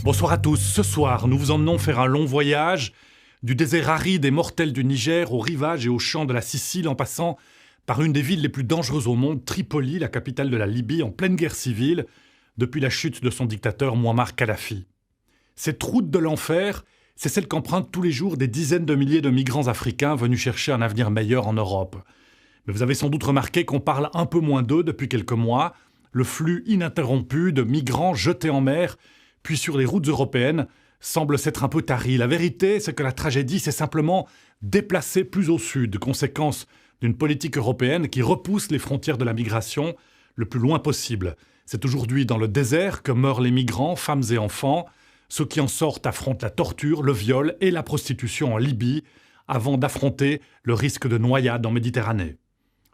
Bonsoir à tous. Ce soir, nous vous emmenons faire un long voyage du désert aride et mortel du Niger aux rivages et aux champs de la Sicile en passant par une des villes les plus dangereuses au monde, Tripoli, la capitale de la Libye, en pleine guerre civile, depuis la chute de son dictateur Mouammar Kadhafi. Cette route de l'enfer, c'est celle qu'empruntent tous les jours des dizaines de milliers de migrants africains venus chercher un avenir meilleur en Europe. Mais vous avez sans doute remarqué qu'on parle un peu moins d'eux depuis quelques mois. Le flux ininterrompu de migrants jetés en mer, puis sur les routes européennes, semble s'être un peu tari. La vérité, c'est que la tragédie s'est simplement déplacée plus au sud, conséquence d'une politique européenne qui repousse les frontières de la migration le plus loin possible. C'est aujourd'hui dans le désert que meurent les migrants, femmes et enfants. Ceux qui en sortent affrontent la torture, le viol et la prostitution en Libye, avant d'affronter le risque de noyade en Méditerranée.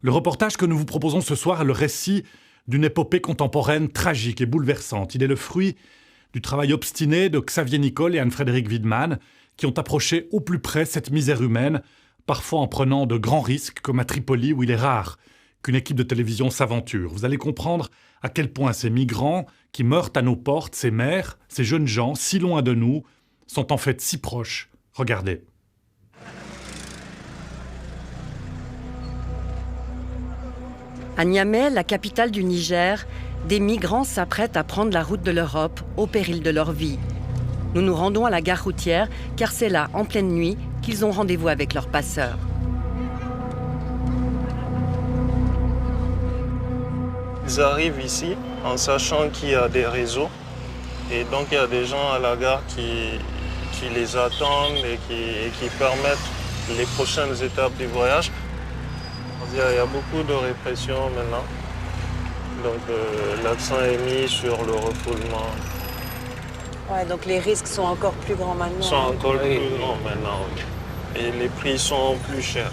Le reportage que nous vous proposons ce soir est le récit d'une épopée contemporaine tragique et bouleversante. Il est le fruit du travail obstiné de Xavier Nicolle et Anne-Frédérique Wiedemann, qui ont approché au plus près cette misère humaine, parfois en prenant de grands risques, comme à Tripoli, où il est rare qu'une équipe de télévision s'aventure. Vous allez comprendre à quel point ces migrants qui meurent à nos portes, ces mères, ces jeunes gens, si loin de nous, sont en fait si proches. Regardez. À Niamey, la capitale du Niger, des migrants s'apprêtent à prendre la route de l'Europe au péril de leur vie. Nous nous rendons à la gare routière car c'est là, en pleine nuit, qu'ils ont rendez-vous avec leurs passeurs. Ils arrivent ici en sachant qu'il y a des réseaux et donc il y a des gens à la gare qui les attendent et qui permettent les prochaines étapes du voyage. Il y a beaucoup de répression maintenant, donc l'accent est mis sur le refoulement. Ouais, donc les risques sont encore plus grands maintenant. Ils sont encore plus grands maintenant, et les prix sont plus chers.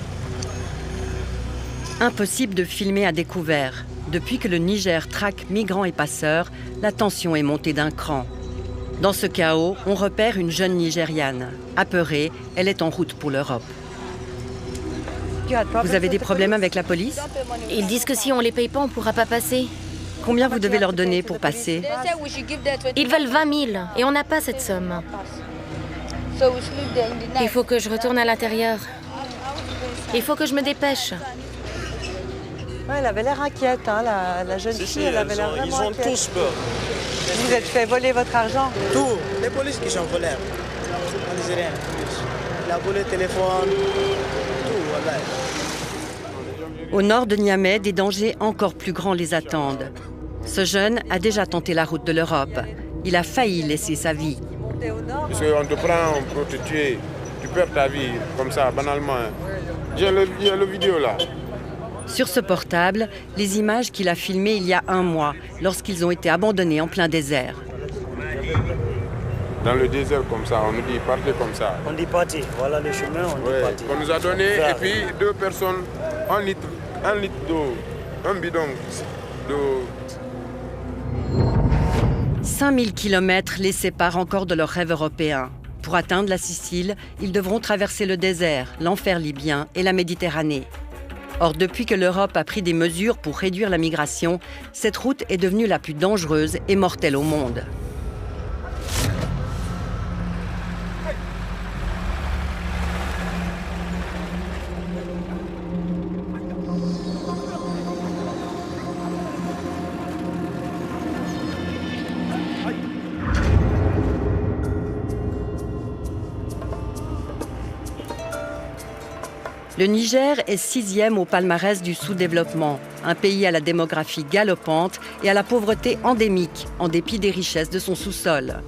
Impossible de filmer à découvert. Depuis que le Niger traque migrants et passeurs, la tension est montée d'un cran. Dans ce chaos, on repère une jeune Nigériane. Apeurée, elle est en route pour l'Europe. Vous avez des problèmes avec la police? Ils disent que si on les paye pas, on pourra pas passer. Combien vous devez leur donner pour passer? Ils veulent 20 000 et on n'a pas cette somme. Il faut que je retourne à l'intérieur. Il faut que je me dépêche. Ouais, elle avait l'air inquiète, hein, la jeune fille, elle avait l'air vraiment Ils ont inquiète. tous peur. Vous êtes fait voler votre argent? Tout, les polices qui sont volés. On disait rien. Il a volé le téléphone, tout, voilà. Au nord de Niamey, des dangers encore plus grands les attendent. Ce jeune a déjà tenté la route de l'Europe. Il a failli laisser sa vie. Parce qu'on te prend pour te tuer, tu perds ta vie comme ça, banalement. J'ai le vidéo là. Sur ce portable, les images qu'il a filmées il y a un mois, lorsqu'ils ont été abandonnés en plein désert. Dans le désert comme ça, on nous dit partez comme ça. On dit parti, voilà le chemin, on dit parti. On nous a donné, et puis 2 personnes, 1 litre d'eau, un bidon d'eau. 5000 kilomètres les séparent encore de leur rêve européen. Pour atteindre la Sicile, ils devront traverser le désert, l'enfer libyen et la Méditerranée. Or, depuis que l'Europe a pris des mesures pour réduire la migration, cette route est devenue la plus dangereuse et mortelle au monde. Le Niger est 6e au palmarès du sous-développement, un pays à la démographie galopante et à la pauvreté endémique, en dépit des richesses de son sous-sol.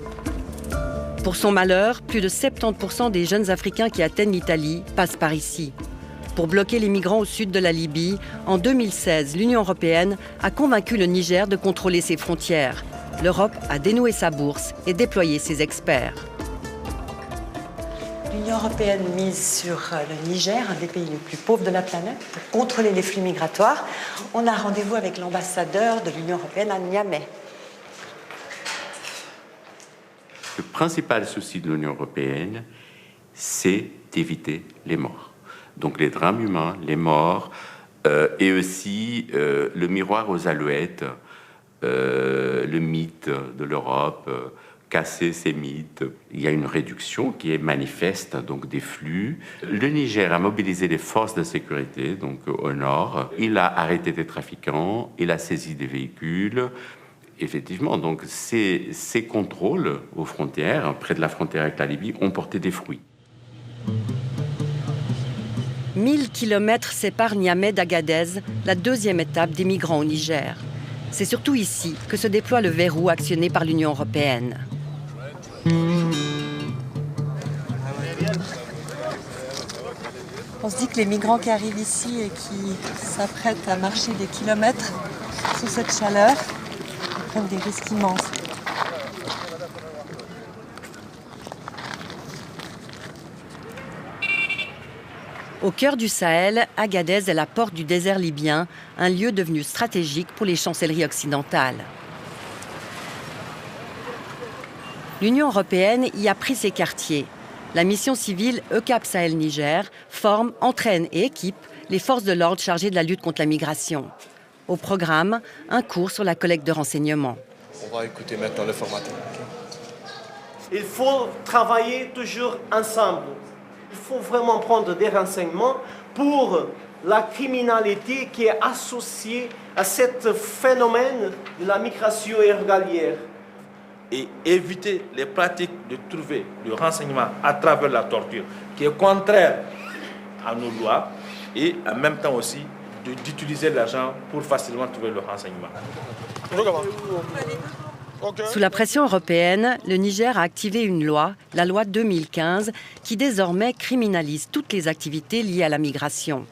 Pour son malheur, plus de 70% des jeunes Africains qui atteignent l'Italie passent par ici. Pour bloquer les migrants au sud de la Libye, en 2016, l'Union européenne a convaincu le Niger de contrôler ses frontières. L'Europe a dénoué sa bourse et déployé ses experts. L'Union européenne mise sur le Niger, un des pays les plus pauvres de la planète, pour contrôler les flux migratoires. On a rendez-vous avec l'ambassadeur de l'Union européenne à Niamey. Le principal souci de l'Union européenne, c'est d'éviter les morts. Donc les drames humains, les morts, et aussi le miroir aux alouettes, le mythe de l'Europe casser ces mythes. Il y a une réduction qui est manifeste donc des flux. Le Niger a mobilisé les forces de sécurité donc au nord. Il a arrêté des trafiquants, il a saisi des véhicules. Effectivement, donc ces contrôles aux frontières, près de la frontière avec la Libye, ont porté des fruits. 1000 kilomètres séparent Niamey d'Agadez, la deuxième étape des migrants au Niger. C'est surtout ici que se déploie le verrou actionné par l'Union européenne. On se dit que les migrants qui arrivent ici et qui s'apprêtent à marcher des kilomètres sous cette chaleur, ils prennent des risques immenses. Au cœur du Sahel, Agadez est la porte du désert libyen, un lieu devenu stratégique pour les chancelleries occidentales. L'Union européenne y a pris ses quartiers. La mission civile EUCAP Sahel Niger forme, entraîne et équipe les forces de l'ordre chargées de la lutte contre la migration. Au programme, un cours sur la collecte de renseignements. On va écouter maintenant le formateur. Il faut travailler toujours ensemble. Il faut vraiment prendre des renseignements pour la criminalité qui est associée à ce phénomène de la migration irrégulière. Et éviter les pratiques de trouver le renseignement à travers la torture, qui est contraire à nos lois, et en même temps aussi d'utiliser l'argent pour facilement trouver le renseignement. Sous la pression européenne, le Niger a activé une loi, la loi 2015, qui désormais criminalise toutes les activités liées à la migration.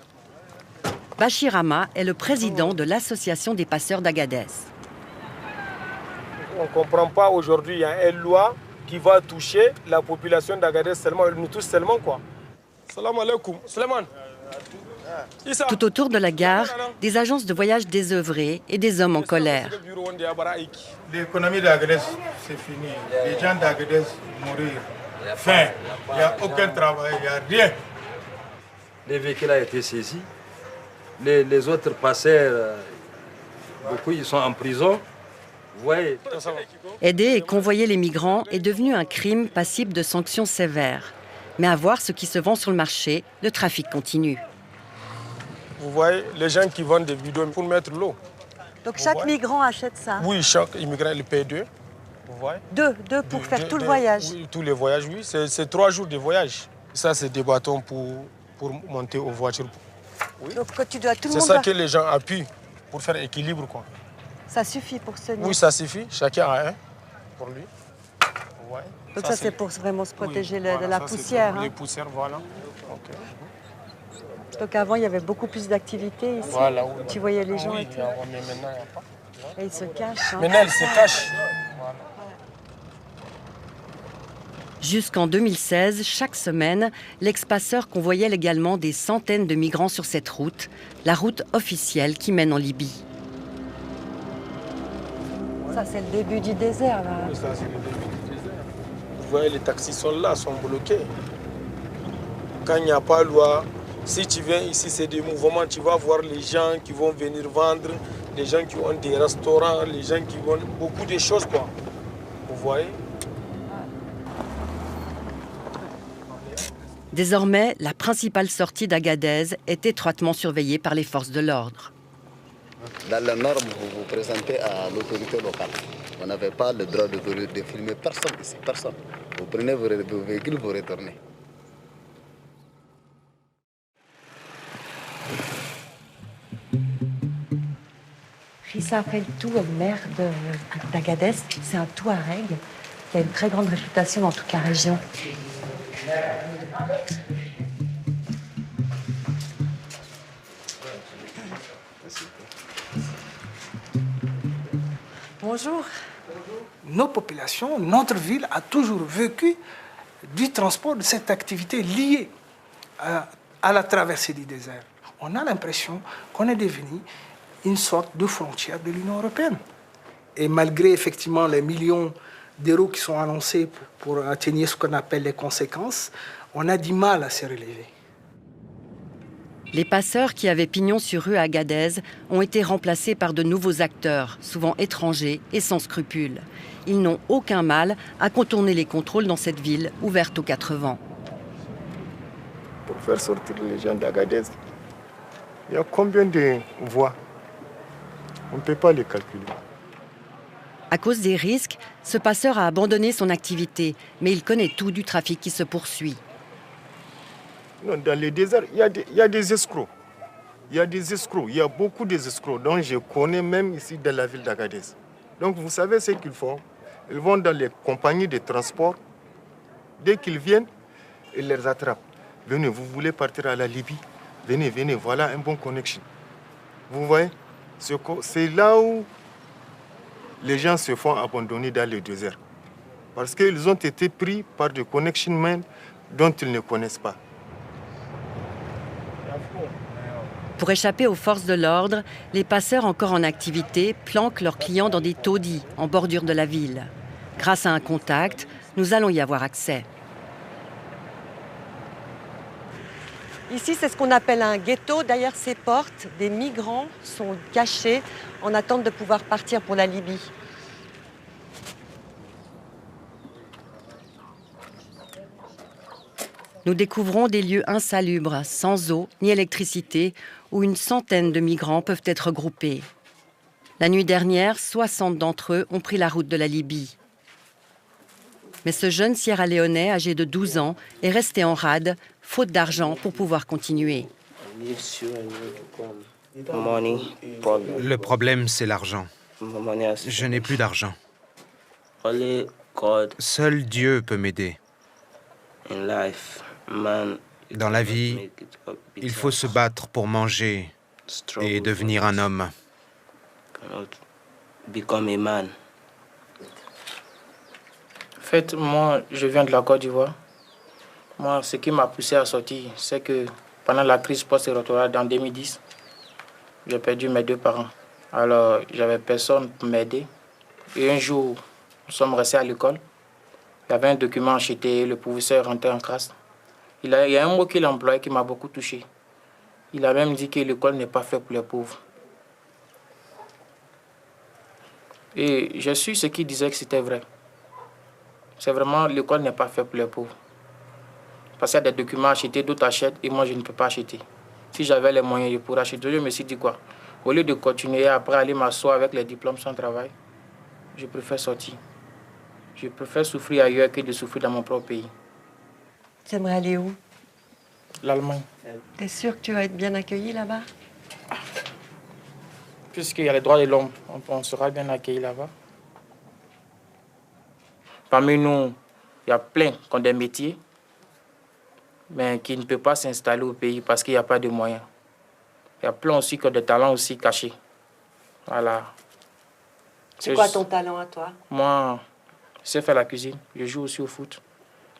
Bachir Hama est le président de l'association des passeurs d'Agadez. On ne comprend pas aujourd'hui, il y a une loi qui va toucher la population d'Agadez seulement, elle nous touche seulement quoi. Salam alaikum, Suleiman. Tout autour de la gare, des agences de voyage désœuvrées et des hommes en colère. L'économie d'Agadez, c'est fini. Les gens d'Agadez mourir. Faim, il n'y a aucun travail, il n'y a rien. Les véhicules ont été saisis. Les autres passeurs, beaucoup ils sont en prison. Ouais. Aider et convoyer les migrants est devenu un crime passible de sanctions sévères. Mais à voir ce qui se vend sur le marché, le trafic continue. Vous voyez, les gens qui vendent des bidons pour mettre l'eau. Donc chaque migrant achète ça? Oui, chaque immigrant il paye 2. Vous voyez? Deux pour faire tout le voyage? Oui, tous les voyages, oui. C'est 3 jours de voyage. Ça, c'est des bâtons pour monter aux voitures. Oui. Donc quand tu dois tout le monde... C'est ça que les gens appuient pour faire équilibre, quoi. Ça suffit pour se tenir? Oui, ça suffit. Chacun a un pour lui. Ouais. Donc ça c'est pour vraiment se protéger de la poussière. Les poussières, voilà. Okay. Donc avant, il y avait beaucoup plus d'activités ici. Voilà, oui, tu voyais les gens oui, et tout. Mais maintenant, il n'y a pas. Et ils se cachent. Hein. Maintenant, ils se cachent. Voilà. Jusqu'en 2016, chaque semaine, l'ex-passeur convoyait également des centaines de migrants sur cette route, la route officielle qui mène en Libye. Ça, c'est le début du désert, là. Oui, ça, c'est le début du désert. Vous voyez, les taxis sont là, sont bloqués. Quand il n'y a pas de loi, si tu viens ici, c'est des mouvements, tu vas voir les gens qui vont venir vendre, les gens qui ont des restaurants, les gens qui ont beaucoup de choses, quoi. Vous voyez? Désormais, la principale sortie d'Agadez est étroitement surveillée par les forces de l'ordre. Dans la norme, vous vous présentez à l'autorité locale. Vous n'avez pas le droit de filmer personne ici, personne. Vous prenez vos véhicules, vous retournez. Rissa Feltou est le maire d'Agadez. C'est un Touareg qui a une très grande réputation dans toute la région. Bonjour. Nos populations, notre ville a toujours vécu du transport de cette activité liée à la traversée du désert. On a l'impression qu'on est devenu une sorte de frontière de l'Union européenne. Et malgré effectivement les millions d'euros qui sont annoncés pour atténuer ce qu'on appelle les conséquences, on a du mal à se relever. Les passeurs qui avaient pignon sur rue à Agadez ont été remplacés par de nouveaux acteurs, souvent étrangers et sans scrupules. Ils n'ont aucun mal à contourner les contrôles dans cette ville ouverte aux 4 vents. Pour faire sortir les gens d'Agadez, il y a combien de voies? On ne peut pas les calculer. À cause des risques, ce passeur a abandonné son activité, mais il connaît tout du trafic qui se poursuit. Non, dans les déserts, il y a des escrocs. Il y a des escrocs. Il y a beaucoup d'escrocs dont je connais même ici dans la ville d'Agadez. Donc vous savez ce qu'ils font? Ils vont dans les compagnies de transport. Dès qu'ils viennent, ils les attrapent. Venez, vous voulez partir à la Libye? Venez, venez, voilà un bon connection. Vous voyez? C'est là où les gens se font abandonner dans le désert. Parce qu'ils ont été pris par des connection men dont ils ne connaissent pas. Pour échapper aux forces de l'ordre, les passeurs encore en activité planquent leurs clients dans des taudis en bordure de la ville. Grâce à un contact, nous allons y avoir accès. Ici, c'est ce qu'on appelle un ghetto. Derrière ces portes, des migrants sont cachés en attente de pouvoir partir pour la Libye. Nous découvrons des lieux insalubres, sans eau ni électricité, où une centaine de migrants peuvent être groupés. La nuit dernière, 60 d'entre eux ont pris la route de la Libye. Mais ce jeune Sierra-Léonais, âgé de 12 ans, est resté en rade, faute d'argent pour pouvoir continuer. Le problème, c'est l'argent. Je n'ai plus d'argent. Seul Dieu peut m'aider. Dans la vie, il faut se battre pour manger et devenir un homme. En fait, moi, je viens de la Côte d'Ivoire. Moi, ce qui m'a poussé à sortir, c'est que pendant la crise post-électorale en 2010, j'ai perdu mes 2 parents. Alors, j'avais personne pour m'aider. Et un jour, nous sommes restés à l'école. Il y avait un document acheté, le professeur rentrait en classe. Il y a un mot qu'il a employé qui m'a beaucoup touché. Il a même dit que l'école n'est pas faite pour les pauvres. Et je suis ce qui disait que c'était vrai. C'est vraiment, l'école n'est pas faite pour les pauvres. Parce qu'il y a des documents achetés, d'autres achètent, et moi je ne peux pas acheter. Si j'avais les moyens, je pourrais acheter. Je me suis dit quoi? Au lieu de continuer après aller m'asseoir avec les diplômes sans travail, je préfère sortir. Je préfère souffrir ailleurs que de souffrir dans mon propre pays. Tu aimerais aller où? L'Allemagne. T'es sûr que tu vas être bien accueilli là-bas? Puisqu'il y a les droits de l'homme, on sera bien accueilli là-bas. Parmi nous, il y a plein qui ont des métiers, mais qui ne peuvent pas s'installer au pays parce qu'il n'y a pas de moyens. Il y a plein aussi qui ont des talents aussi cachés. Voilà. C'est quoi ton talent à toi? Moi, je sais faire la cuisine. Je joue aussi au foot.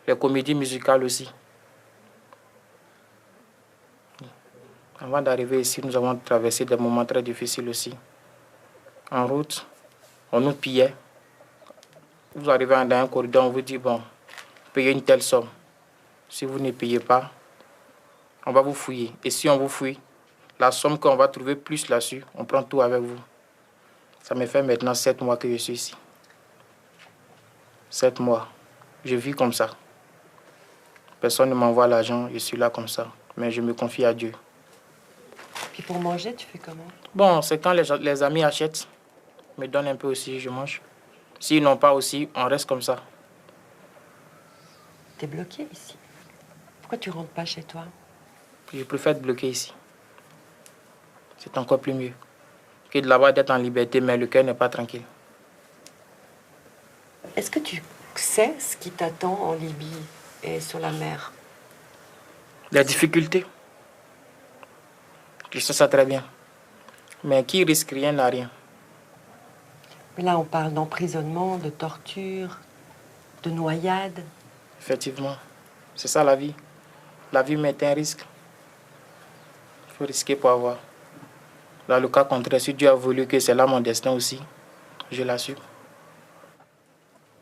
Les comédies musicales aussi. Avant d'arriver ici, nous avons traversé des moments très difficiles aussi. En route, on nous pillait. Vous arrivez dans un corridor, on vous dit, bon, payez une telle somme. Si vous ne payez pas, on va vous fouiller. Et si on vous fouille, la somme qu'on va trouver plus là-dessus, on prend tout avec vous. Ça me fait maintenant 7 mois que je suis ici. 7 mois. Je vis comme ça. Personne ne m'envoie l'argent, je suis là comme ça. Mais je me confie à Dieu. Puis pour manger, tu fais comment? Bon, c'est quand les amis achètent, me donnent un peu aussi, je mange. S'ils n'ont pas aussi, on reste comme ça. T'es bloqué ici. Pourquoi tu rentres pas chez toi? Je préfère être bloqué ici. C'est encore plus mieux que de là-bas d'être en liberté, mais le cœur n'est pas tranquille. Est-ce que tu sais ce qui t'attend en Libye et sur la mer? La difficulté. Je sais ça très bien. Mais qui risque rien n'a rien. Mais là, on parle d'emprisonnement, de torture, de noyade. Effectivement. C'est ça la vie. La vie met un risque. Il faut risquer pour avoir. Dans le cas contraire, si Dieu a voulu que c'est là mon destin aussi, je l'assume.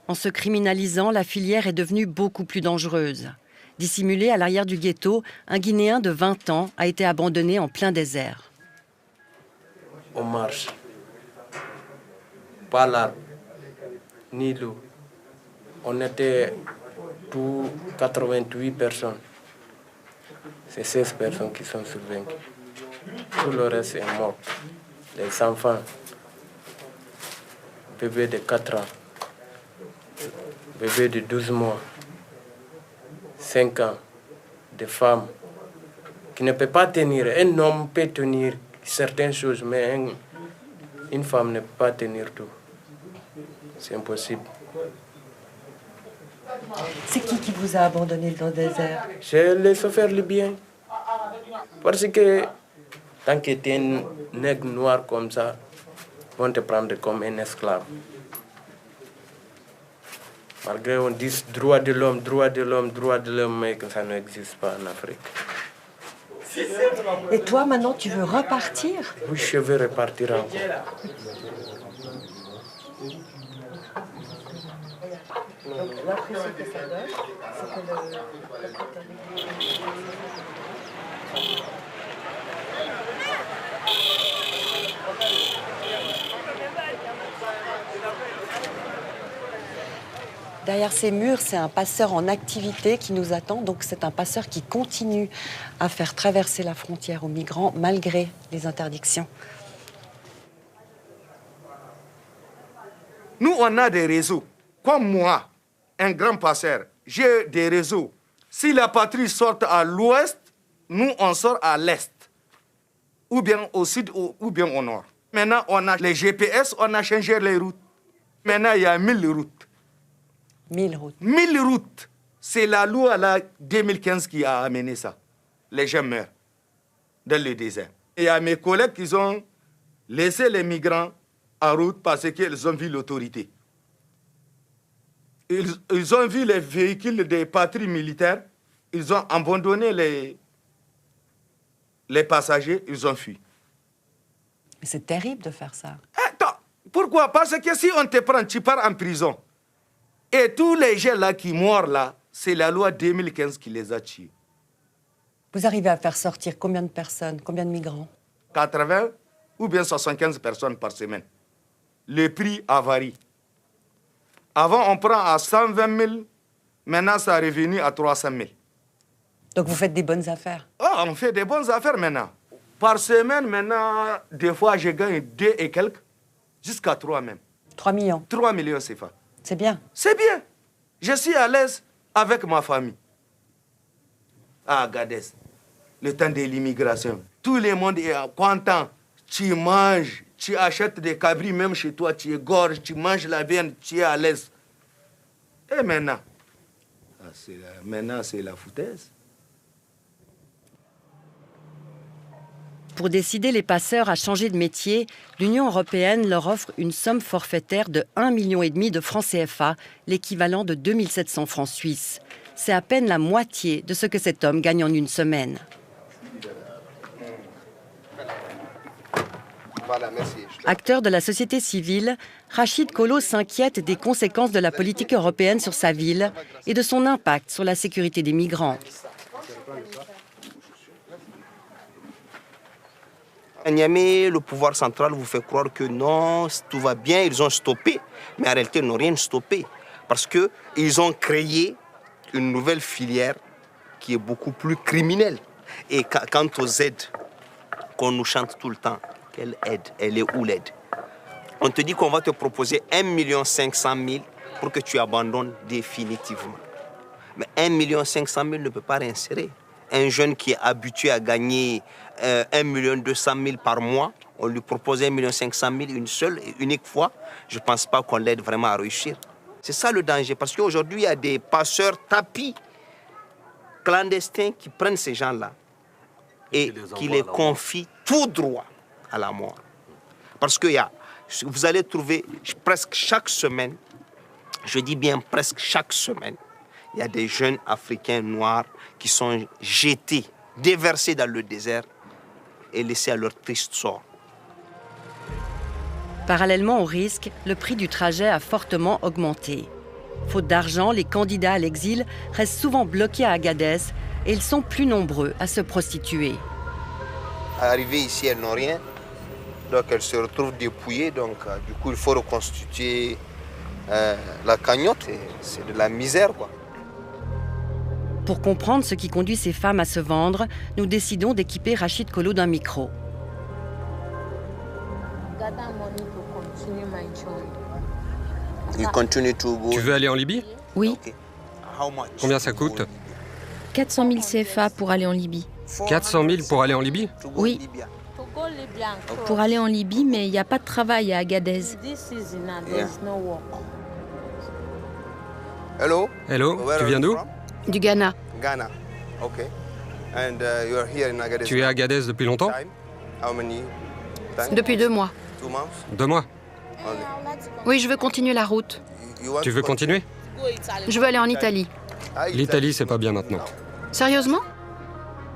En se criminalisant, la filière est devenue beaucoup plus dangereuse. Dissimulé à l'arrière du ghetto, un Guinéen de 20 ans a été abandonné en plein désert. On marche. Pas l'arbre, ni l'eau. On était tous 88 personnes. C'est 16 personnes qui sont survécues. Tout le reste est mort. Les enfants, bébé de 4 ans, bébé de 12 mois, 5 ans, des femmes qui ne peuvent pas tenir. Un homme peut tenir certaines choses, mais une femme ne peut pas tenir tout. C'est impossible. C'est qui vous a abandonné dans le désert? C'est les chauffeurs libyens. Parce que tant que tu es un nègre noir comme ça, ils vont te prendre comme un esclave. Malgré on dit droit de l'homme, droit de l'homme, droit de l'homme, mais que ça n'existe pas en Afrique. Et toi, maintenant, tu veux repartir? Oui, je veux repartir encore. Donc, l'impression que ça donne, c'est que derrière ces murs, c'est un passeur en activité qui nous attend. Donc c'est un passeur qui continue à faire traverser la frontière aux migrants malgré les interdictions. Nous, on a des réseaux. Comme moi, un grand passeur, j'ai des réseaux. Si la patrouille sort à l'ouest, nous, on sort à l'est. Ou bien au sud, ou bien au nord. Maintenant, on a les GPS, on a changé les routes. Maintenant, il y a 1000 routes. 1000 routes. 1000 routes. C'est la loi là, 2015 qui a amené ça. Les gens meurent dans le désert. Et il y a mes collègues qui ont laissé les migrants en route parce qu'ils ont vu l'autorité. Ils ont vu les véhicules des patrouilles militaires, ils ont abandonné les passagers, ils ont fui. Mais c'est terrible de faire ça. Attends, pourquoi? Parce que si on te prend, tu pars en prison. Et tous les gens là qui meurent là, c'est la loi 2015 qui les a tués. Vous arrivez à faire sortir combien de personnes, combien de migrants? 80 ou bien 75 personnes par semaine. Le prix a varié. Avant, on prend à 120 000. Maintenant, ça est revenu à 300 000. Donc, vous faites des bonnes affaires? Oh, on fait des bonnes affaires maintenant. Par semaine, maintenant, des fois, je gagne 2 et quelques, jusqu'à 3 même. 3 millions? 3 millions, c'est ça. C'est bien. C'est bien. Je suis à l'aise avec ma famille. À Agadez, le temps de l'immigration. Tout le monde est content. Tu manges. Tu achètes des cabris même chez toi, tu égorges, tu manges la viande, tu es à l'aise. Et maintenant, c'est la foutaise. Pour décider les passeurs à changer de métier, l'Union européenne leur offre une somme forfaitaire de 1,5 million de francs CFA, l'équivalent de 2700 francs suisses. C'est à peine la moitié de ce que cet homme gagne en une semaine. Acteur de la société civile, Rachid Kolo s'inquiète des conséquences de la politique européenne sur sa ville et de son impact sur la sécurité des migrants. À Niamey, le pouvoir central vous fait croire que non, tout va bien, ils ont stoppé. Mais en réalité, ils n'ont rien stoppé. Parce qu'ils ont créé une nouvelle filière qui est beaucoup plus criminelle. Et quant aux aides qu'on nous chante tout le temps, quelle aide? Elle est où l'aide? On te dit qu'on va te proposer 1 500 000 pour que tu abandonnes définitivement. Mais 1 500 000 ne peut pas réinsérer. Un jeune qui est habitué à gagner 1 200 000 par mois, on lui propose 1 500 000 une seule et unique fois, je ne pense pas qu'on l'aide vraiment à réussir. C'est ça le danger, parce qu'aujourd'hui, il y a des passeurs tapis clandestins qui prennent ces gens-là et qui les confient tout droit à la mort. Parce que vous allez trouver presque chaque semaine, je dis bien presque chaque semaine, il y a des jeunes Africains noirs qui sont jetés, déversés dans le désert et laissés à leur triste sort. Parallèlement au risque, le prix du trajet a fortement augmenté. Faute d'argent, les candidats à l'exil restent souvent bloqués à Agadez et ils sont plus nombreux à se prostituer. Arrivées ici, elles n'ont rien. Donc elles se retrouvent dépouillées. Donc du coup, il faut reconstituer la cagnotte. C'est de la misère, quoi. Pour comprendre ce qui conduit ces femmes à se vendre, nous décidons d'équiper Rachid Kolo d'un micro. Tu veux aller en Libye? Oui. Combien ça coûte? 400 000 CFA pour aller en Libye. 400 000 pour aller en Libye? Oui. Pour aller en Libye, mais il n'y a pas de travail à Agadez. Hello. Hello, tu viens d'où? Du Ghana. Ghana. Okay. And you are here in Agadez. Tu es à Agadez depuis longtemps? How many time? Depuis 2 mois. 2 months? 2 mois. Oui, je veux continuer la route. Tu veux continuer? Je veux aller en Italie. L'Italie, c'est pas bien maintenant. Sérieusement?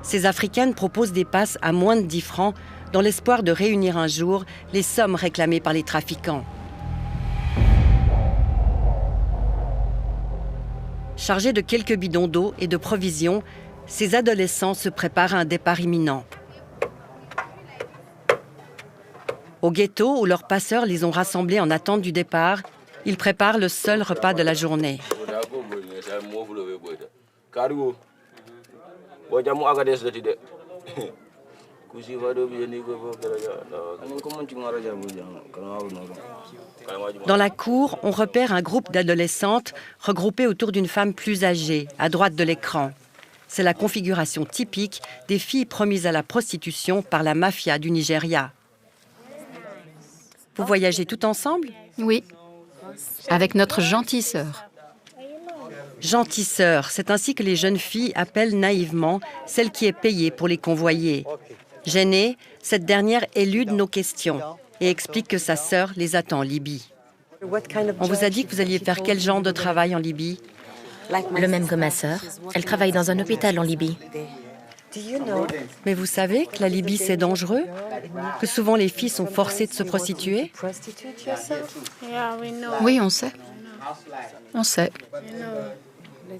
Ces Africaines proposent des passes à moins de 10 francs dans l'espoir de réunir un jour les sommes réclamées par les trafiquants. Chargés de quelques bidons d'eau et de provisions, ces adolescents se préparent à un départ imminent. Au ghetto, où leurs passeurs les ont rassemblés en attente du départ, ils préparent le seul repas de la journée. Dans la cour, on repère un groupe d'adolescentes regroupées autour d'une femme plus âgée, à droite de l'écran. C'est la configuration typique des filles promises à la prostitution par la mafia du Nigeria. Vous voyagez toutes ensemble? Oui, avec notre gentille sœur. Gentille sœur, c'est ainsi que les jeunes filles appellent naïvement celle qui est payée pour les convoyer. Gênée, cette dernière élude nos questions et explique que sa sœur les attend en Libye. On vous a dit que vous alliez faire quel genre de travail en Libye? Le même que ma sœur. Elle travaille dans un hôpital en Libye. Mais vous savez que la Libye, c'est dangereux? Que souvent les filles sont forcées de se prostituer? Oui, on sait. On sait.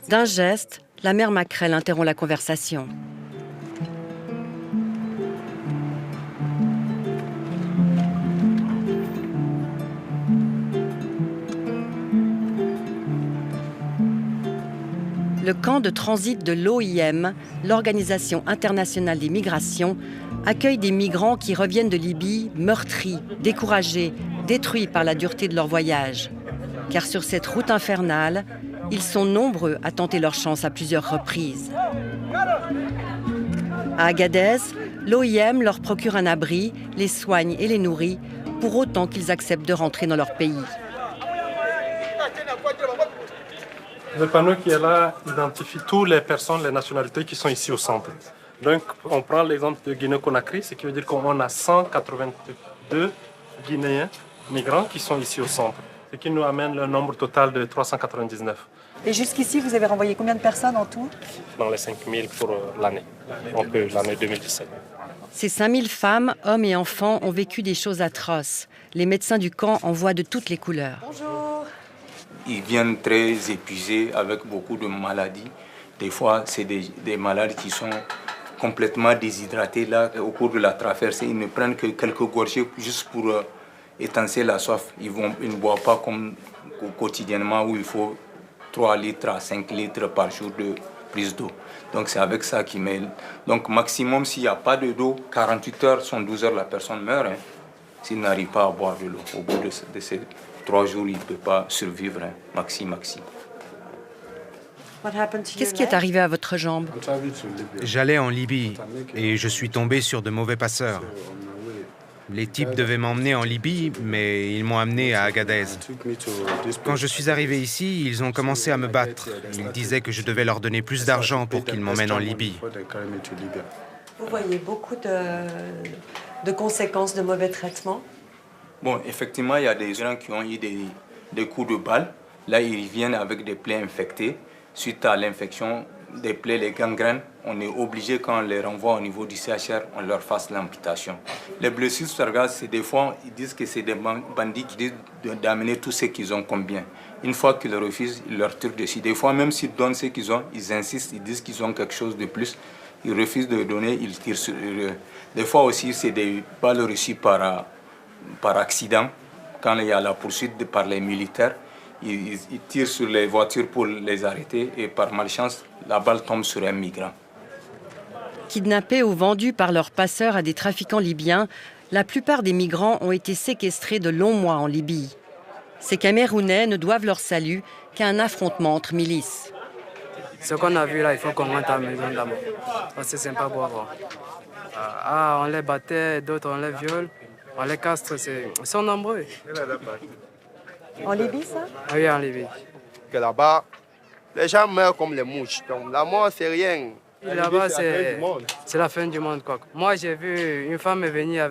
D'un geste, la mère Macrel interrompt la conversation. Le camp de transit de l'OIM, l'Organisation internationale des migrations, accueille des migrants qui reviennent de Libye meurtris, découragés, détruits par la dureté de leur voyage. Car sur cette route infernale, ils sont nombreux à tenter leur chance à plusieurs reprises. À Agadez, l'OIM leur procure un abri, les soigne et les nourrit, pour autant qu'ils acceptent de rentrer dans leur pays. Le panneau qui est là identifie toutes les personnes, les nationalités qui sont ici au centre. Donc, on prend l'exemple de Guinée-Conakry, ce qui veut dire qu'on a 182 Guinéens migrants qui sont ici au centre, ce qui nous amène le nombre total de 399. Et jusqu'ici, vous avez renvoyé combien de personnes en tout? Dans les 5000 pour l'année, l'année 2017. Ces 5000 femmes, hommes et enfants ont vécu des choses atroces. Les médecins du camp en voient de toutes les couleurs. Bonjour. Ils viennent très épuisés avec beaucoup de maladies. Des fois, c'est des malades qui sont complètement déshydratés. Là, au cours de la traversée, ils ne prennent que quelques gorgées juste pour étancher la soif. Ils ne boivent pas comme quotidiennement où il faut 3 litres à 5 litres par jour de prise d'eau. Donc c'est avec ça qu'ils mêlent. Donc maximum, s'il n'y a pas d'eau, 48 heures, 112 heures, la personne meurt. Hein, s'il n'arrive pas à boire de l'eau. Au bout de ces 3 jours, il ne peut pas survivre. Hein, maxi. Qu'est-ce qui est arrivé à votre jambe? J'allais en Libye et je suis tombé sur de mauvais passeurs. Les types devaient m'emmener en Libye, mais ils m'ont amené à Agadez. Quand je suis arrivé ici, ils ont commencé à me battre. Ils disaient que je devais leur donner plus d'argent pour qu'ils m'emmènent en Libye. Vous voyez beaucoup de conséquences de mauvais traitements? Bon, effectivement, il y a des gens qui ont eu des coups de balle. Là, ils viennent avec des plaies infectées. Suite à l'infection des plaies, les gangrènes, on est obligé, quand on les renvoie au niveau du CHR, on leur fasse l'amputation. Les blessures sur gaz, c'est des fois, ils disent que c'est des bandits qui disent d'amener tout ce qu'ils ont comme bien. Une fois qu'ils refusent, ils leur tirent dessus. Des fois, même s'ils donnent ce qu'ils ont, ils insistent, ils disent qu'ils ont quelque chose de plus. Ils refusent de donner, ils tirent sur eux. Des fois aussi, c'est des balles reçues par accident. Quand il y a la poursuite par les militaires, ils tirent sur les voitures pour les arrêter et par malchance, la balle tombe sur un migrant. Kidnappés ou vendus par leurs passeurs à des trafiquants libyens, la plupart des migrants ont été séquestrés de longs mois en Libye. Ces Camerounais ne doivent leur salut qu'à un affrontement entre milices. Ce qu'on a vu là, il faut qu'on rentre à la maison d'abord. Parce que c'est pas beau à voir. On les battait, d'autres on les viole, on les castre, ils sont nombreux. En Libye, ça? Oui, en Libye. Que là-bas, les gens meurent comme les mouches. Donc la mort, c'est rien. Là-bas, c'est la fin du monde. Quoi. Moi, j'ai vu une femme venir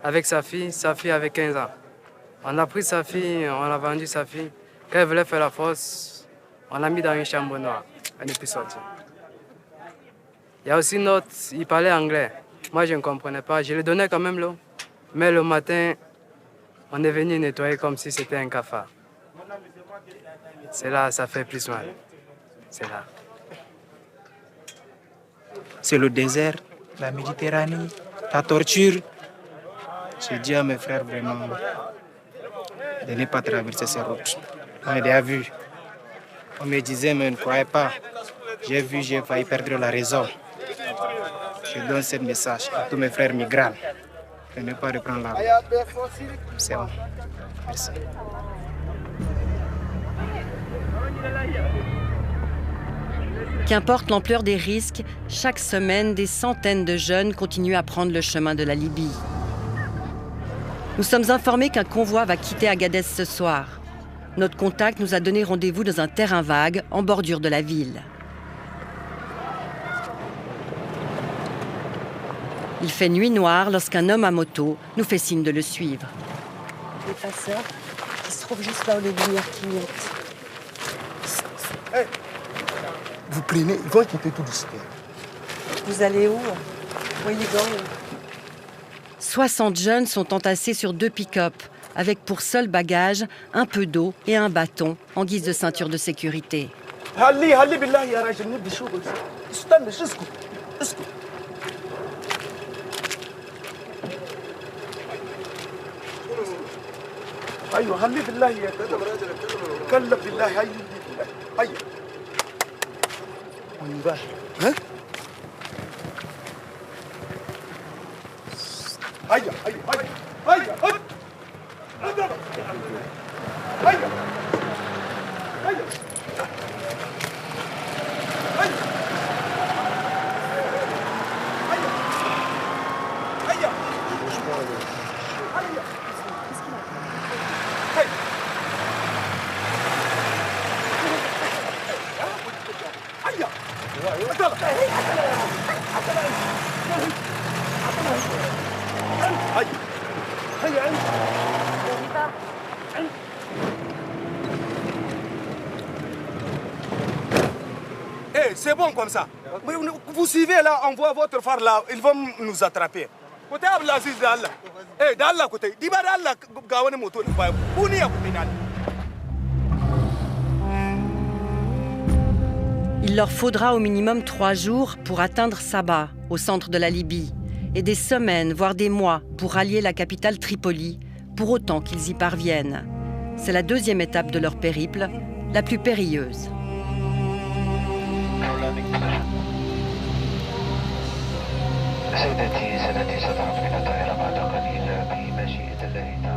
avec sa fille avait 15 ans. On a pris sa fille, on a vendu sa fille. Quand elle voulait faire la force, on l'a mis dans une chambre noire. Elle n'est plus sortie. Il y a aussi une autre, il parlait anglais. Moi, je ne comprenais pas. Je lui donnais quand même l'eau. Mais le matin, on est venu nettoyer comme si c'était un cafard. C'est là, ça fait plus mal. C'est là. C'est le désert, la Méditerranée, la torture. Je dis à mes frères vraiment de ne pas traverser ces routes. On a déjà vu. On me disait, mais ne croyez pas. J'ai vu, j'ai failli perdre la raison. Je donne ce message à tous mes frères migrants de ne pas reprendre la route. C'est bon. Merci. Qu'importe l'ampleur des risques, chaque semaine, des centaines de jeunes continuent à prendre le chemin de la Libye. Nous sommes informés qu'un convoi va quitter Agadez ce soir. Notre contact nous a donné rendez-vous dans un terrain vague en bordure de la ville. Il fait nuit noire lorsqu'un homme à moto nous fait signe de le suivre. Les passeurs qui se trouvent juste là où les lumières clignotent. Hey, vous prenez, ils vont quitter tout doucement. Vous allez où? Where you going? 60 jeunes sont entassés sur 2 pick-up, avec pour seul bagage un peu d'eau et un bâton en guise de ceinture de sécurité. On y va. Hein? Aïe, aïe, aïe, aïe, aïe. Hey, c'est bon comme ça. Vous suivez là, on voit votre phare là, ils vont nous attraper. Côté Abdelaziz d'Allah. Hey, d'Allah côté. Diba d'Allah, gawane moto ne pas. Bouni à côté d'Allah. Il leur faudra au minimum 3 jours pour atteindre Saba, au centre de la Libye, et des semaines, voire des mois, pour rallier la capitale Tripoli, pour autant qu'ils y parviennent. C'est la 2e étape de leur périple, la plus périlleuse.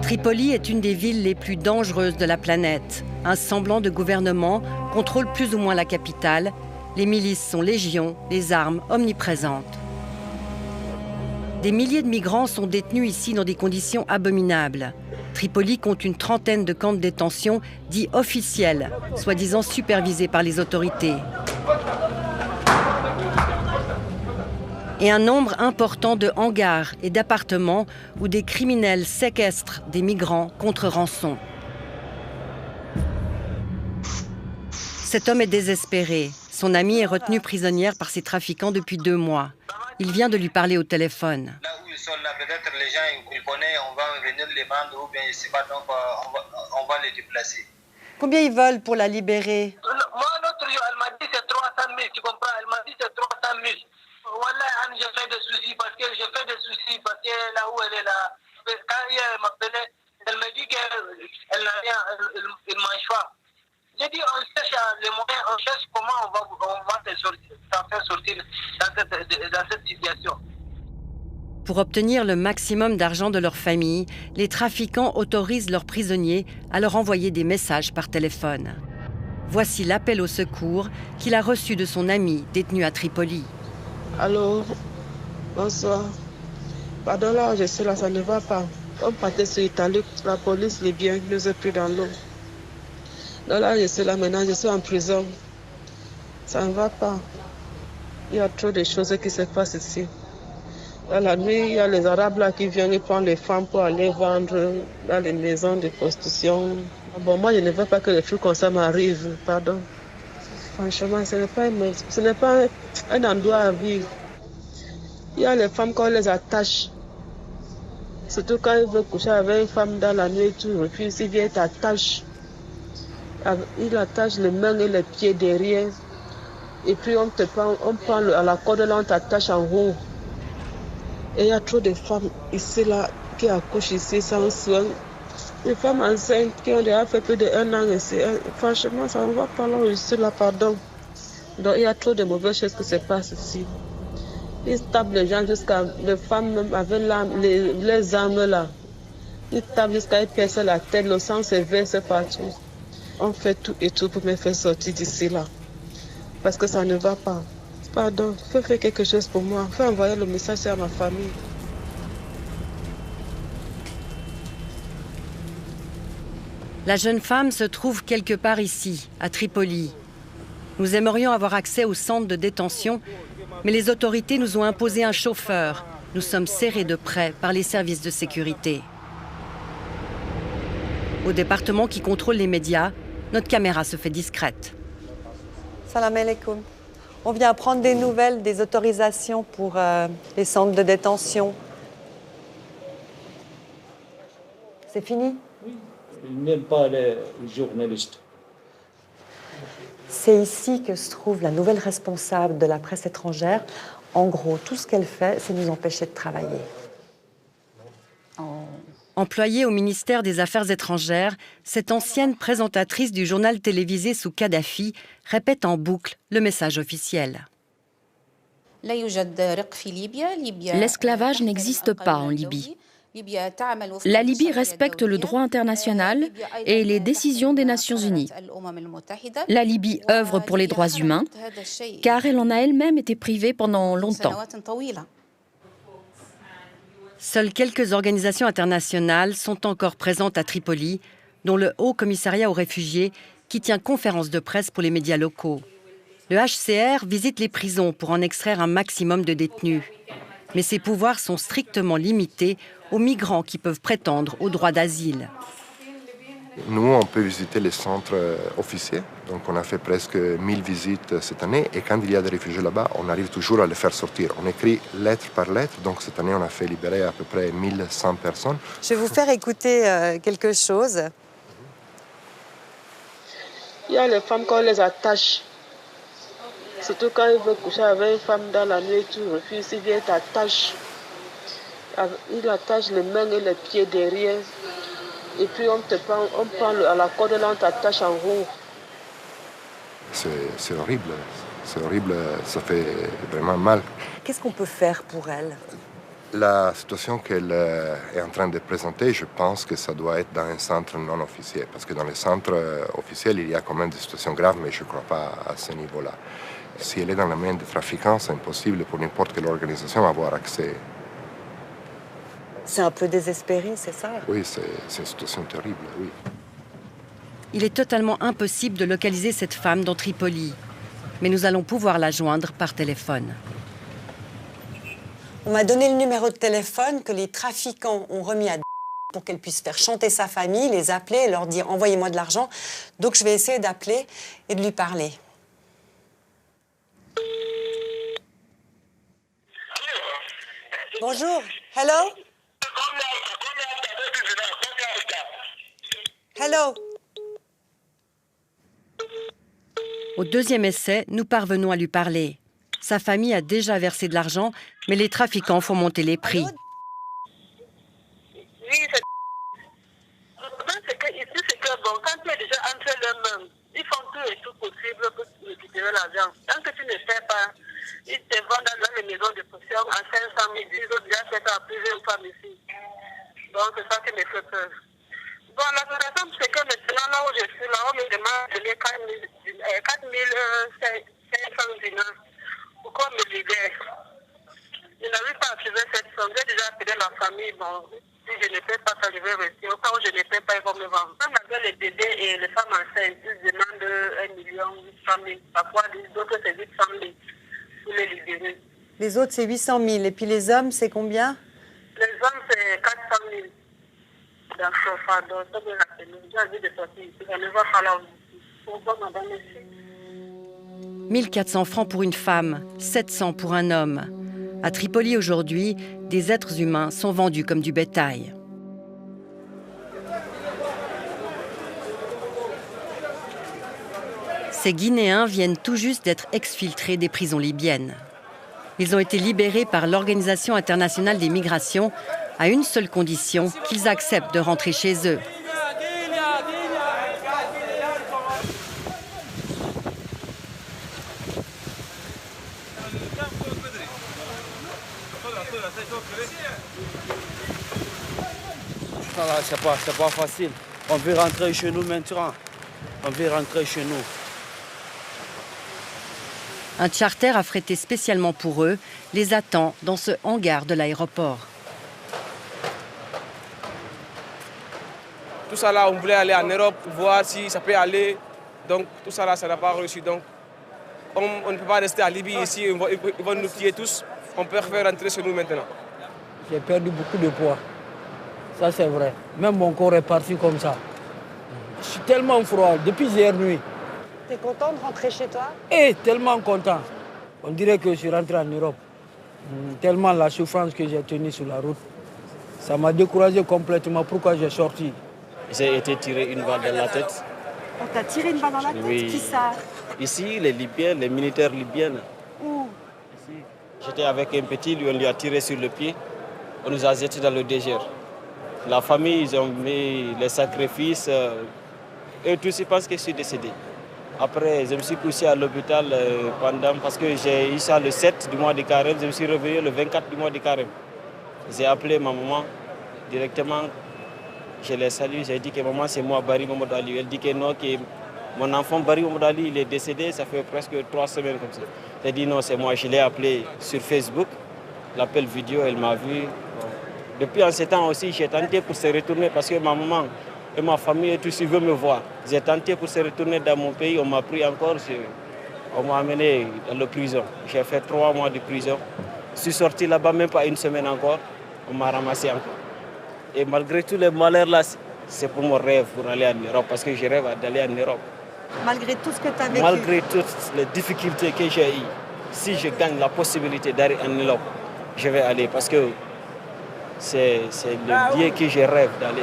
Tripoli est une des villes les plus dangereuses de la planète. Un semblant de gouvernement contrôle plus ou moins la capitale. Les milices sont légion, les armes omniprésentes. Des milliers de migrants sont détenus ici dans des conditions abominables. Tripoli compte une trentaine de camps de détention dits officiels, soi-disant supervisés par les autorités. Et un nombre important de hangars et d'appartements où des criminels séquestrent des migrants contre rançon. Cet homme est désespéré. Son amie est retenue prisonnière par ces trafiquants depuis 2 mois. Il vient de lui parler au téléphone. Là où ils sont là, peut-être les gens ils connaissent, on va venir les vendre ou bien je ne sais pas, donc on va les déplacer. Combien ils veulent pour la libérer? Moi, l'autre jour, elle m'a dit c'est 300 000, tu comprends? Elle m'a dit c'est 300 000. Voilà, Anne, je fais des soucis parce que là où elle est là, quand elle m'appelait, elle me dit qu'elle n'a rien, elle ne mange pas. J'ai dit, on cherche les moyens, on cherche comment on va s'en faire sortir dans cette situation. Pour obtenir le maximum d'argent de leur famille, les trafiquants autorisent leurs prisonniers à leur envoyer des messages par téléphone. Voici l'appel au secours qu'il a reçu de son ami détenu à Tripoli. Allô, bonsoir. Pardon, là, je suis là, ça ne va pas. On partait sur Italie, la police, les biens nous ont pris dans l'eau. Donc là, je suis là maintenant, je suis en prison. Ça ne va pas. Il y a trop de choses qui se passent ici. Dans la nuit, il y a les Arabes là qui viennent prendre les femmes pour aller vendre dans les maisons de prostitution. Bon, moi, je ne veux pas que les trucs comme ça m'arrivent, pardon. Franchement, ce n'est pas un endroit à vivre. Il y a les femmes quand on les attache. Surtout quand ils veulent coucher avec une femme dans la nuit, tu refuses, il vient t'attache. Il attache les mains et les pieds derrière. Et puis on prend à la corde là, on t'attache en haut. Et il y a trop de femmes ici, là, qui accouchent ici sans soin. Les femmes enceintes qui ont déjà fait plus d'1 an ici. Franchement, ça ne va pas là où je suis là, pardon. Donc il y a trop de mauvaises choses qui se passent ici. Ils tapent les gens jusqu'à les femmes même avec les armes là. Ils tapent jusqu'à ils percent la tête, le sang se verse partout. On fait tout et tout pour me faire sortir d'ici là. Parce que ça ne va pas. Pardon, faut faire quelque chose pour moi. Faut envoyer le message à ma famille. La jeune femme se trouve quelque part ici, à Tripoli. Nous aimerions avoir accès au centre de détention, mais les autorités nous ont imposé un chauffeur. Nous sommes serrés de près par les services de sécurité. Au département qui contrôle les médias, notre caméra se fait discrète. Salam alaikum. On vient prendre des nouvelles, des autorisations pour les centres de détention. C'est fini? Oui, ils n'aiment pas les journalistes. C'est ici que se trouve la nouvelle responsable de la presse étrangère. En gros, tout ce qu'elle fait, c'est nous empêcher de travailler. Employée au ministère des Affaires étrangères, cette ancienne présentatrice du journal télévisé sous Kadhafi répète en boucle le message officiel. L'esclavage n'existe pas en Libye. La Libye respecte le droit international et les décisions des Nations Unies. La Libye œuvre pour les droits humains, car elle en a elle-même été privée pendant longtemps. Seules quelques organisations internationales sont encore présentes à Tripoli, dont le Haut Commissariat aux réfugiés, qui tient conférence de presse pour les médias locaux. Le HCR visite les prisons pour en extraire un maximum de détenus. Mais ses pouvoirs sont strictement limités aux migrants qui peuvent prétendre au droit d'asile. Nous, on peut visiter les centres officiels. Donc, on a fait presque 1000 visites cette année. Et quand il y a des réfugiés là-bas, on arrive toujours à les faire sortir. On écrit lettre par lettre. Donc, cette année, on a fait libérer à peu près 1100 personnes. Je vais vous faire écouter quelque chose. Il y a les femmes quand on les attache. Surtout quand ils veulent coucher avec une femme dans la nuit, tu refuses, il vient t'attache. Il attache les mains et les pieds derrière. Et puis on prend à la corde là, on t'attache en haut. C'est horrible. C'est horrible, ça fait vraiment mal. Qu'est-ce qu'on peut faire pour elle? La situation qu'elle est en train de présenter, je pense que ça doit être dans un centre non officiel. Parce que dans les centres officiels, il y a quand même des situations graves, mais je ne crois pas à ce niveau-là. Si elle est dans la main des trafiquants, c'est impossible pour n'importe quelle organisation d'avoir accès. C'est un peu désespéré, c'est ça? Oui, c'est une situation terrible, oui. Il est totalement impossible de localiser cette femme dans Tripoli. Mais nous allons pouvoir la joindre par téléphone. On m'a donné le numéro de téléphone que les trafiquants ont remis à pour qu'elle puisse faire chanter sa famille, les appeler et leur dire « envoyez-moi de l'argent ». Donc je vais essayer d'appeler et de lui parler. Bonjour. Hello? Hello? Au deuxième essai, nous parvenons à lui parler. Sa famille a déjà versé de l'argent, mais les trafiquants font monter les prix. Oui, le problème, c'est que ici, c'est que bon, quand tu es déjà entre eux-mêmes, ils font tout et tout possible pour récupérer l'argent. Tant que tu ne fais pas, ils te vendent dans les maisons de possession à 500 000. Ils ont déjà fait ça à plusieurs femmes ici. Donc, c'est ça qui me fait peur. Bon, la situation, c'est que maintenant, là où je suis, là, on me demande de donner 4 500 dinars. Pourquoi on me libère? Je n'arrive pas à trouver cette somme. J'ai déjà appelé la famille. Bon, si je ne peux pas, ça je vais rester. Au cas où je ne peux pas, ils vont me vendre. Même avec les bébés et les femmes enceintes, ils demandent 1 800 000. Parfois, d'autres, c'est 800 000 pour les libérer. Les autres, c'est 800 000. Et puis les hommes, c'est combien? Les hommes, c'est 400 000. Dans ce fardeau, ça me rappelle. J'ai envie de sortir ici. Je ne vais pas là aussi. Pourquoi, madame, ici? 1400 francs pour une femme, 700 pour un homme. À Tripoli aujourd'hui, des êtres humains sont vendus comme du bétail. Ces Guinéens viennent tout juste d'être exfiltrés des prisons libyennes. Ils ont été libérés par l'Organisation internationale des migrations à une seule condition, qu'ils acceptent de rentrer chez eux. C'est pas facile. On veut rentrer chez nous maintenant. On veut rentrer chez nous. Un charter affrété spécialement pour eux les attend dans ce hangar de l'aéroport. Tout ça là, on voulait aller en Europe, voir si ça peut aller. Donc tout ça là, ça n'a pas réussi. Donc on ne peut pas rester à Libye ici, ils vont nous piller tous. On préfère rentrer chez nous maintenant. J'ai perdu beaucoup de poids. Ça c'est vrai. Même mon corps est parti comme ça. Je suis tellement froid depuis hier nuit. T'es content de rentrer chez toi? Et tellement content. On dirait que je suis rentré en Europe. Tellement la souffrance que j'ai tenue sur la route. Ça m'a découragé complètement. Pourquoi j'ai sorti? J'ai été tiré une balle dans la tête. On t'a tiré une balle dans la tête? Oui. Qui ça? Ici, les Libyens, les militaires libyens. Où? Ici. J'étais avec un petit, lui on lui a tiré sur le pied. On nous a jetés dans le désert. La famille, ils ont mis les sacrifices. Et tous, ils pensent que je suis décédé. Après, je me suis couché à l'hôpital parce que j'ai eu ça le 7 du mois de carême. Je me suis réveillé le 24 du mois de carême. J'ai appelé ma maman directement. Je l'ai salué, j'ai dit que maman, c'est moi, Barry Mamadou Ali. Elle dit que non, que mon enfant Barry Mamadou Ali, il est décédé, ça fait presque 3 semaines comme ça. J'ai dit non, c'est moi. Je l'ai appelé sur Facebook. L'appel vidéo, elle m'a vu. Depuis en ce temps aussi, j'ai tenté pour se retourner parce que ma maman et ma famille et tout ça veulent me voir. J'ai tenté pour se retourner dans mon pays, on m'a pris encore, on m'a amené dans la prison. J'ai fait 3 mois de prison. Je suis sorti là-bas même pas une semaine encore, on m'a ramassé encore. Et malgré tous les malheurs là, c'est pour mon rêve pour aller en Europe parce que je rêve d'aller en Europe. Malgré tout ce que tu as vécu? Malgré toutes les difficultés que j'ai eues, si je gagne la possibilité d'aller en Europe, je vais aller parce que c'est le lieu que je rêve d'aller.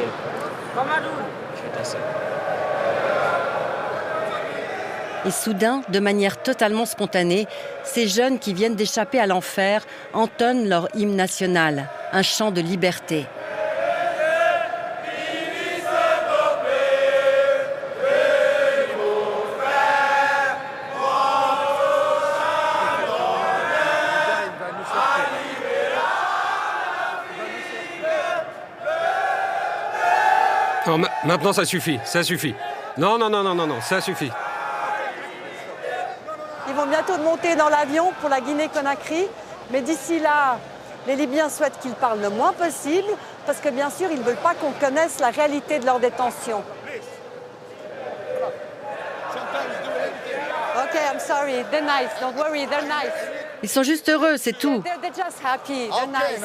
Et soudain, de manière totalement spontanée, ces jeunes qui viennent d'échapper à l'enfer entonnent leur hymne national, un chant de liberté. Non, maintenant ça suffit, ça suffit. Non, ça suffit. Ils vont bientôt monter dans l'avion pour la Guinée-Conakry, mais d'ici là, les Libyens souhaitent qu'ils parlent le moins possible, parce que bien sûr, ils ne veulent pas qu'on connaisse la réalité de leur détention. Ok, I'm sorry, they're nice, don't worry, they're nice. Ils sont juste heureux, c'est tout. They're just happy, they're nice.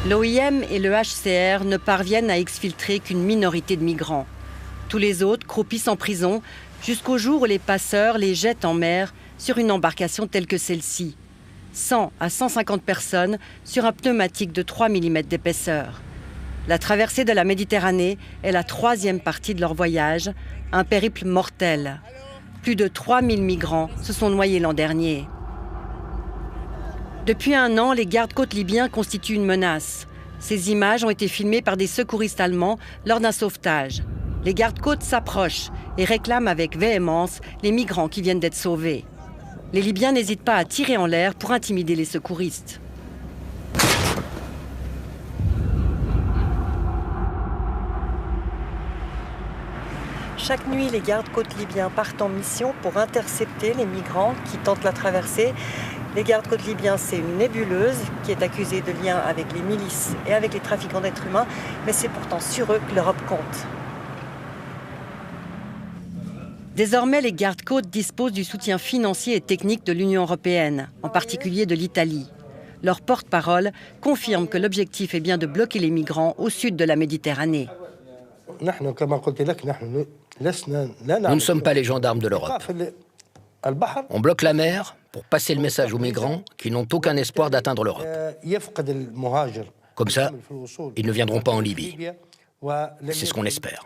L'OIM et le HCR ne parviennent à exfiltrer qu'une minorité de migrants. Tous les autres croupissent en prison jusqu'au jour où les passeurs les jettent en mer sur une embarcation telle que celle-ci. 100 à 150 personnes sur un pneumatique de 3 mm d'épaisseur. La traversée de la Méditerranée est la 3e partie de leur voyage, Un périple mortel. Plus de 3000 migrants se sont noyés l'an dernier. Depuis un an, les gardes-côtes libyens constituent une menace. Ces images ont été filmées par des secouristes allemands lors d'un sauvetage. Les gardes-côtes s'approchent et réclament avec véhémence les migrants qui viennent d'être sauvés. Les Libyens n'hésitent pas à tirer en l'air pour intimider les secouristes. Chaque nuit, les gardes-côtes libyens partent en mission pour intercepter les migrants qui tentent la traversée. Les gardes-côtes libyens, c'est une nébuleuse qui est accusée de lien avec les milices et avec les trafiquants d'êtres humains, mais c'est pourtant sur eux que l'Europe compte. Désormais, les gardes-côtes disposent du soutien financier et technique de l'Union européenne, en particulier de l'Italie. Leur porte-parole confirme que l'objectif est bien de bloquer les migrants au sud de la Méditerranée. Nous ne sommes pas les gendarmes de l'Europe. On bloque la mer pour passer le message aux migrants qui n'ont aucun espoir d'atteindre l'Europe. Comme ça, ils ne viendront pas en Libye. C'est ce qu'on espère.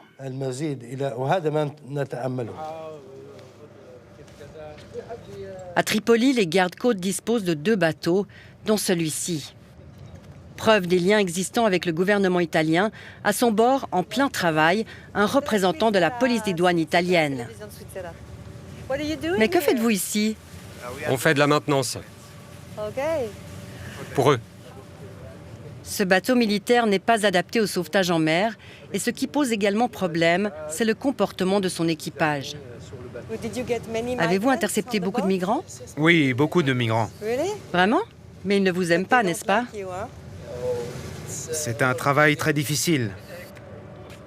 À Tripoli, les gardes-côtes disposent de 2 bateaux, dont celui-ci. Preuve des liens existants avec le gouvernement italien, à son bord, en plein travail, un représentant de la police des douanes italienne. Mais que faites-vous ici? On fait de la maintenance. Pour eux. Ce bateau militaire n'est pas adapté au sauvetage en mer et ce qui pose également problème, c'est le comportement de son équipage. Avez-vous intercepté beaucoup de migrants? Oui, beaucoup de migrants. Vraiment? Mais ils ne vous aiment pas, n'est-ce pas? C'est un travail très difficile.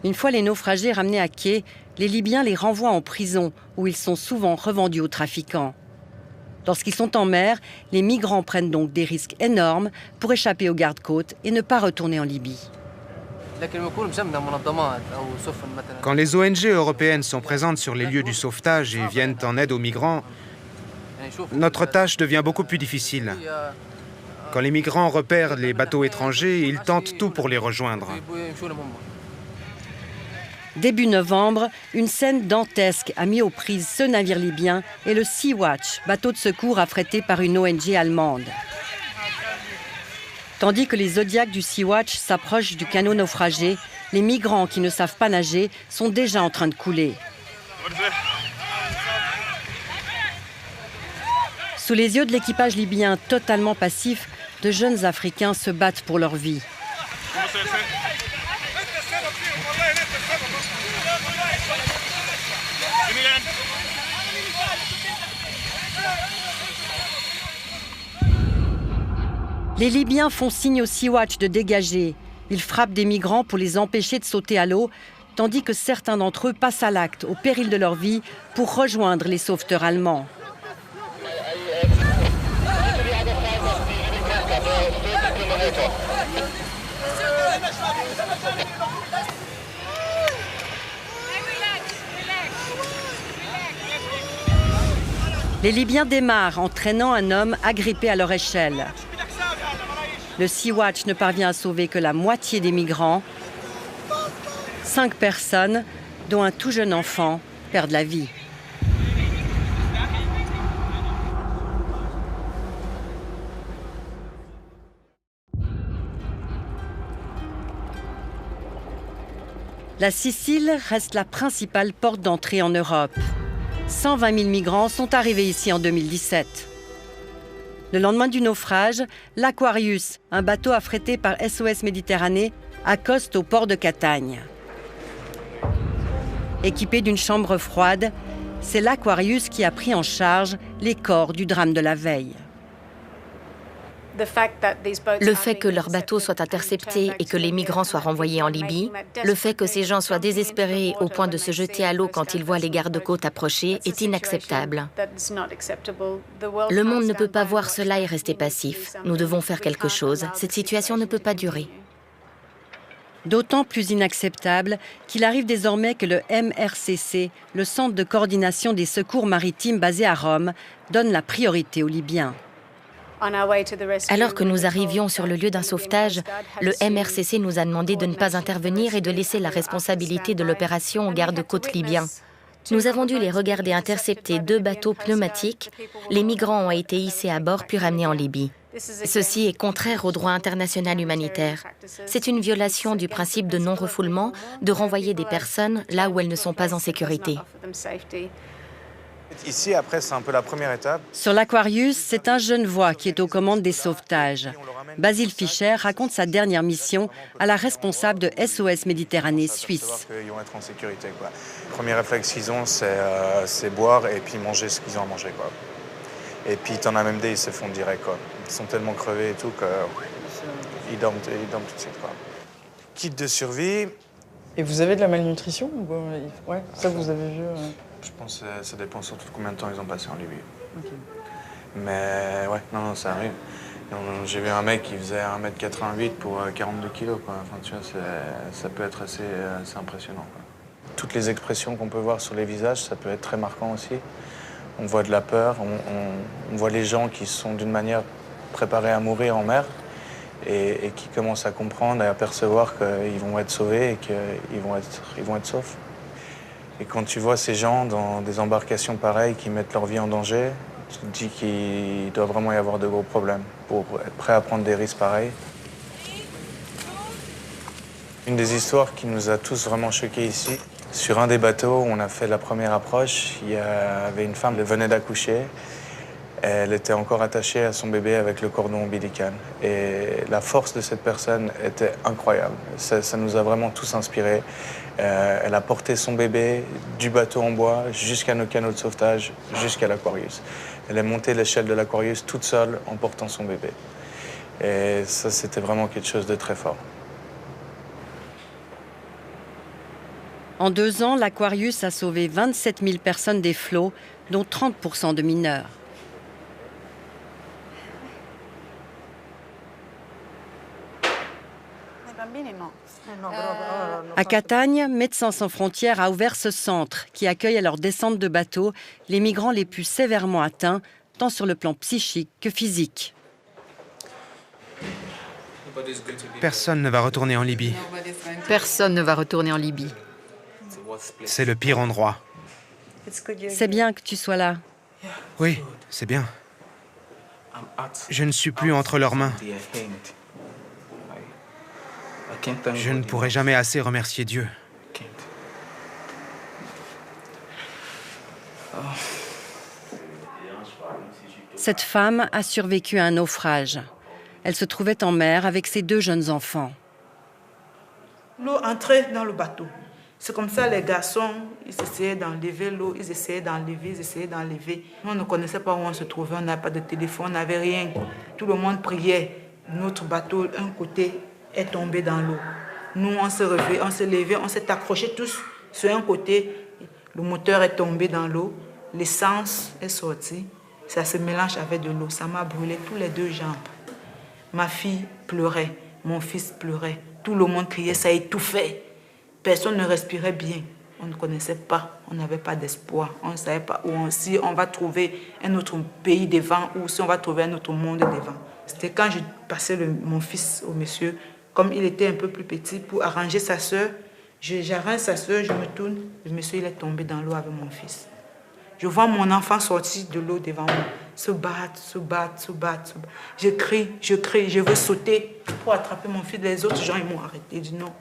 Une fois les naufragés ramenés à quai, les Libyens les renvoient en prison où ils sont souvent revendus aux trafiquants. Lorsqu'ils sont en mer, les migrants prennent donc des risques énormes pour échapper aux gardes-côtes et ne pas retourner en Libye. Quand les ONG européennes sont présentes sur les lieux du sauvetage et viennent en aide aux migrants, notre tâche devient beaucoup plus difficile. Quand les migrants repèrent les bateaux étrangers, ils tentent tout pour les rejoindre. Début novembre, une scène dantesque a mis aux prises ce navire libyen et le Sea-Watch, bateau de secours affrété par une ONG allemande. Tandis que les Zodiacs du Sea-Watch s'approchent du canot naufragé, les migrants qui ne savent pas nager sont déjà en train de couler. Sous les yeux de l'équipage libyen totalement passif, de jeunes Africains se battent pour leur vie. Les Libyens font signe au Sea-Watch de dégager. Ils frappent des migrants pour les empêcher de sauter à l'eau, tandis que certains d'entre eux passent à l'acte, au péril de leur vie, pour rejoindre les sauveteurs allemands. Les Libyens démarrent en traînant un homme agrippé à leur échelle. Le Sea-Watch ne parvient à sauver que la moitié des migrants. 5 personnes, dont un tout jeune enfant, perdent la vie. La Sicile reste la principale porte d'entrée en Europe. 120 000 migrants sont arrivés ici en 2017. Le lendemain du naufrage, l'Aquarius, un bateau affrété par SOS Méditerranée, accoste au port de Catagne. Équipé d'une chambre froide, c'est l'Aquarius qui a pris en charge les corps du drame de la veille. Le fait que leurs bateaux soient interceptés et que les migrants soient renvoyés en Libye, le fait que ces gens soient désespérés au point de se jeter à l'eau quand ils voient les gardes-côtes approcher est inacceptable. Le monde ne peut pas voir cela et rester passif. Nous devons faire quelque chose. Cette situation ne peut pas durer. D'autant plus inacceptable qu'il arrive désormais que le MRCC, le Centre de coordination des secours maritimes basé à Rome, donne la priorité aux Libyens. Alors que nous arrivions sur le lieu d'un sauvetage, le MRCC nous a demandé de ne pas intervenir et de laisser la responsabilité de l'opération aux gardes-côtes libyens. Nous avons dû les regarder intercepter 2 bateaux pneumatiques. Les migrants ont été hissés à bord puis ramenés en Libye. Ceci est contraire au droit international humanitaire. C'est une violation du principe de non-refoulement de renvoyer des personnes là où elles ne sont pas en sécurité. Ici, après, c'est un peu la première étape. Sur l'Aquarius, c'est un Genevois qui est aux commandes des sauvetages. Basile Fischer raconte sa dernière mission à la responsable de SOS Méditerranée suisse. Ils vont être en sécurité, quoi. Le premier réflexe qu'ils ont, c'est boire et puis manger ce qu'ils ont à manger, quoi. Et puis, t'en as même des, ils se font direct, quoi. Ils sont tellement crevés et tout qu'ils dorment tout de suite, quoi. Kit de survie. Et vous avez de la malnutrition ou pas? Ouais, ça vous avez vu Je pense que ça dépend surtout de combien de temps ils ont passé en Libye. Okay. Mais ouais, non, ça arrive. J'ai vu un mec qui faisait 1m88 pour 42 kilos, quoi. Enfin, tu vois, ça peut être assez impressionnant, quoi. Toutes les expressions qu'on peut voir sur les visages, ça peut être très marquant aussi. On voit de la peur, on voit les gens qui sont d'une manière préparés à mourir en mer et qui commencent à comprendre et à percevoir qu'ils vont être sauvés et qu'ils vont être saufs. Et quand tu vois ces gens dans des embarcations pareilles qui mettent leur vie en danger, tu te dis qu'il doit vraiment y avoir de gros problèmes pour être prêt à prendre des risques pareils. Une des histoires qui nous a tous vraiment choqués ici, sur un des bateaux où on a fait la première approche, il y avait une femme qui venait d'accoucher. Elle était encore attachée à son bébé avec le cordon ombilical. Et la force de cette personne était incroyable. Ça nous a vraiment tous inspirés. Elle a porté son bébé du bateau en bois jusqu'à nos canots de sauvetage, jusqu'à l'Aquarius. Elle est montée l'échelle de l'Aquarius toute seule en portant son bébé. Et ça, c'était vraiment quelque chose de très fort. En 2 ans, l'Aquarius a sauvé 27 000 personnes des flots, dont 30% de mineurs. À Catagne, Médecins sans frontières a ouvert ce centre qui accueille à leur descente de bateau les migrants les plus sévèrement atteints, tant sur le plan psychique que physique. Personne ne va retourner en Libye. Personne ne va retourner en Libye. C'est le pire endroit. C'est bien que tu sois là. Oui, c'est bien. Je ne suis plus entre leurs mains. Je ne pourrai jamais assez remercier Dieu. Cette femme a survécu à un naufrage. Elle se trouvait en mer avec ses 2 jeunes enfants. L'eau entrait dans le bateau. C'est comme ça, les garçons, ils essayaient d'enlever l'eau, ils essayaient d'enlever. On ne connaissait pas où on se trouvait, on n'avait pas de téléphone, on n'avait rien. Tout le monde priait. Notre bateau, un côté, est tombé dans l'eau. Nous, on s'est levés, on s'est accrochés tous sur un côté. Le moteur est tombé dans l'eau, l'essence est sortie. Ça se mélange avec de l'eau. Ça m'a brûlé tous les 2 jambes. Ma fille pleurait, mon fils pleurait. Tout le monde criait, ça étouffait. Personne ne respirait bien. On ne connaissait pas, on n'avait pas d'espoir. On ne savait pas si on va trouver un autre pays devant ou si on va trouver un autre monde devant. C'était quand je passais mon fils au monsieur, comme il était un peu plus petit, pour arranger sa soeur. J'arrange sa soeur, je me tourne, le monsieur il est tombé dans l'eau avec mon fils. Je vois mon enfant sortir de l'eau devant moi, se battre. Je crie, je veux sauter pour attraper mon fils. Les autres gens, ils m'ont arrêté. Ils disent non.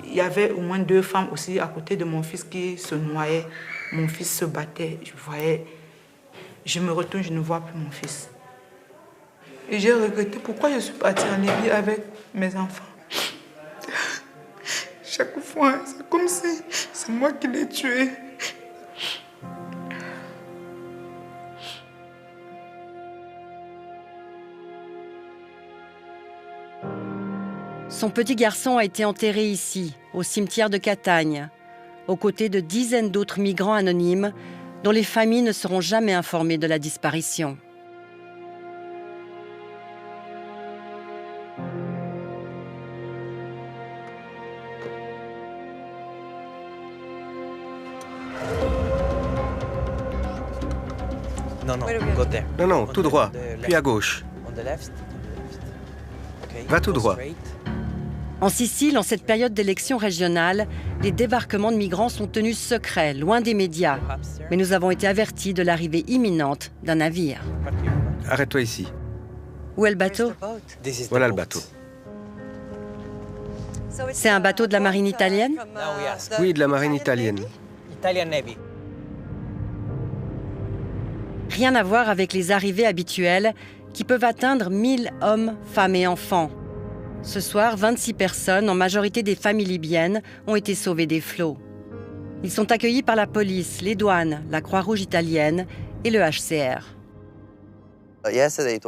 Il y avait au moins 2 femmes aussi à côté de mon fils qui se noyaient. Mon fils se battait, je me retourne, je ne vois plus mon fils. Et j'ai regretté pourquoi je suis partie en Libye avec mes enfants. Chaque fois, c'est comme si c'est moi qui l'ai tué. Son petit garçon a été enterré ici, au cimetière de Catagne, aux côtés de dizaines d'autres migrants anonymes dont les familles ne seront jamais informées de la disparition. Non, tout droit, puis à gauche. Va tout droit. En Sicile, en cette période d'élection régionale, les débarquements de migrants sont tenus secrets, loin des médias. Mais nous avons été avertis de l'arrivée imminente d'un navire. Arrête-toi ici. Où est le bateau? Voilà le bateau. C'est un bateau de la marine italienne? Oui, de la marine italienne. Rien à voir avec les arrivées habituelles qui peuvent atteindre 1000 hommes, femmes et enfants. Ce soir, 26 personnes, en majorité des familles libyennes, ont été sauvées des flots. Ils sont accueillis par la police, les douanes, la Croix-Rouge italienne et le HCR.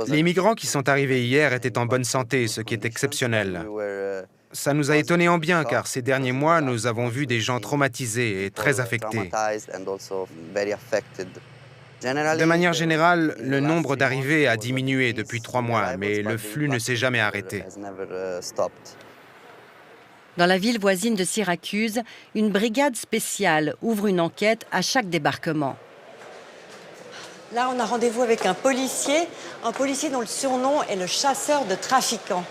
Les migrants qui sont arrivés hier étaient en bonne santé, ce qui est exceptionnel. Ça nous a étonnés en bien, car ces derniers mois, nous avons vu des gens traumatisés et très affectés. De manière générale, le nombre d'arrivées a diminué depuis 3 mois, mais le flux ne s'est jamais arrêté. Dans la ville voisine de Syracuse, une brigade spéciale ouvre une enquête à chaque débarquement. Là, on a rendez-vous avec un policier dont le surnom est le chasseur de trafiquants.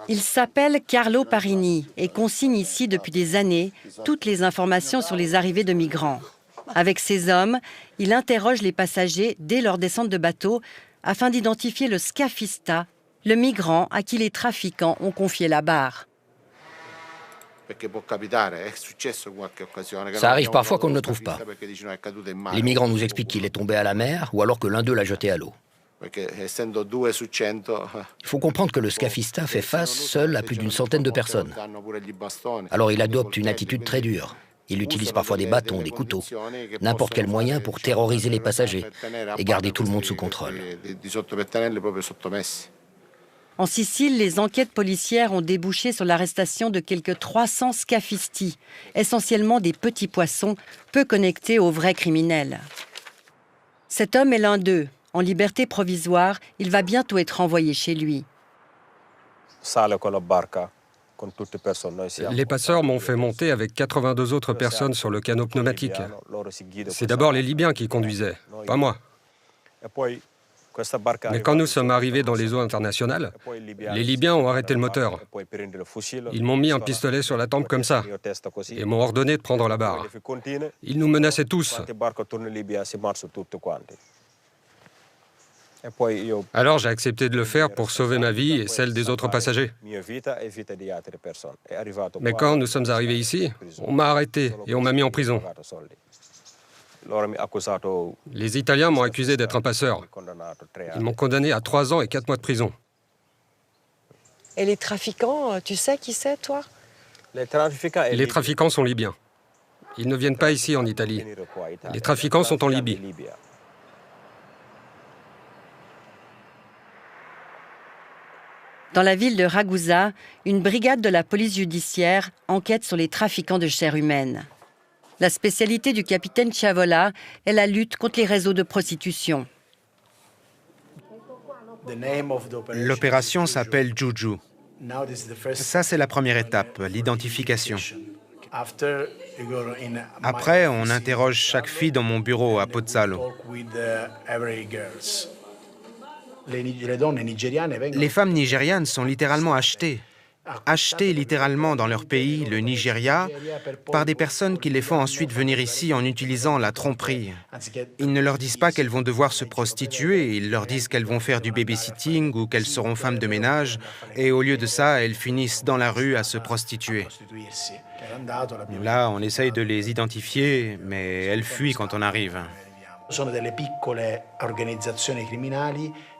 Il s'appelle Carlo Parini et consigne ici depuis des années toutes les informations sur les arrivées de migrants. Avec ses hommes, il interroge les passagers dès leur descente de bateau afin d'identifier le scafista, le migrant à qui les trafiquants ont confié la barre. Ça arrive parfois qu'on ne le trouve pas. Les migrants nous expliquent qu'il est tombé à la mer ou alors que l'un d'eux l'a jeté à l'eau. Il faut comprendre que le scafista fait face seul à plus d'une centaine de personnes. Alors il adopte une attitude très dure. Il utilise parfois des bâtons, des couteaux, n'importe quel moyen pour terroriser les passagers et garder tout le monde sous contrôle. En Sicile, les enquêtes policières ont débouché sur l'arrestation de quelques 300 scafisti, essentiellement des petits poissons peu connectés aux vrais criminels. Cet homme est l'un d'eux. En liberté provisoire, il va bientôt être renvoyé chez lui. Les passeurs m'ont fait monter avec 82 autres personnes sur le canot pneumatique. C'est d'abord les Libyens qui conduisaient, pas moi. Mais quand nous sommes arrivés dans les eaux internationales, les Libyens ont arrêté le moteur. Ils m'ont mis un pistolet sur la tempe comme ça et m'ont ordonné de prendre la barre. Ils nous menaçaient tous. Alors j'ai accepté de le faire pour sauver ma vie et celle des autres passagers. Mais quand nous sommes arrivés ici, on m'a arrêté et on m'a mis en prison. Les Italiens m'ont accusé d'être un passeur. Ils m'ont condamné à 3 ans et 4 mois de prison. Et les trafiquants, tu sais qui c'est, toi? Les trafiquants sont libyens. Ils ne viennent pas ici en Italie. Les trafiquants sont en Libye. Dans la ville de Ragusa, une brigade de la police judiciaire enquête sur les trafiquants de chair humaine. La spécialité du capitaine Ciavola est la lutte contre les réseaux de prostitution. L'opération s'appelle Juju. Ça, c'est la première étape, l'identification. Après, on interroge chaque fille dans mon bureau à Pozzallo. Les femmes nigérianes sont littéralement achetées littéralement dans leur pays, le Nigeria, par des personnes qui les font ensuite venir ici en utilisant la tromperie. Ils ne leur disent pas qu'elles vont devoir se prostituer, ils leur disent qu'elles vont faire du babysitting ou qu'elles seront femmes de ménage, et au lieu de ça, elles finissent dans la rue à se prostituer. Là, on essaye de les identifier, mais elles fuient quand on arrive.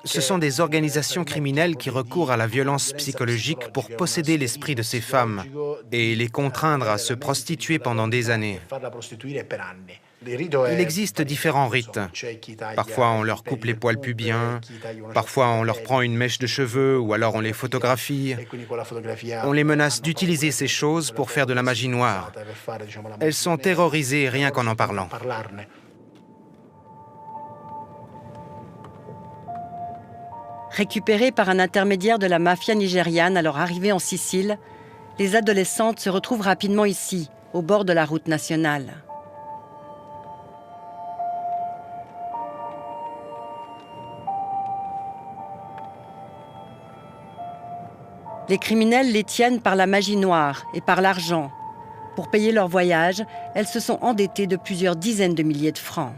Ce sont des organisations criminelles qui recourent à la violence psychologique pour posséder l'esprit de ces femmes et les contraindre à se prostituer pendant des années. Il existe différents rites. Parfois, on leur coupe les poils pubiens, parfois on leur prend une mèche de cheveux ou alors on les photographie. On les menace d'utiliser ces choses pour faire de la magie noire. Elles sont terrorisées rien qu'en en parlant. Récupérés par un intermédiaire de la mafia nigériane à leur arrivée en Sicile, les adolescentes se retrouvent rapidement ici, au bord de la route nationale. Les criminels les tiennent par la magie noire et par l'argent. Pour payer leur voyage, elles se sont endettées de plusieurs dizaines de milliers de francs.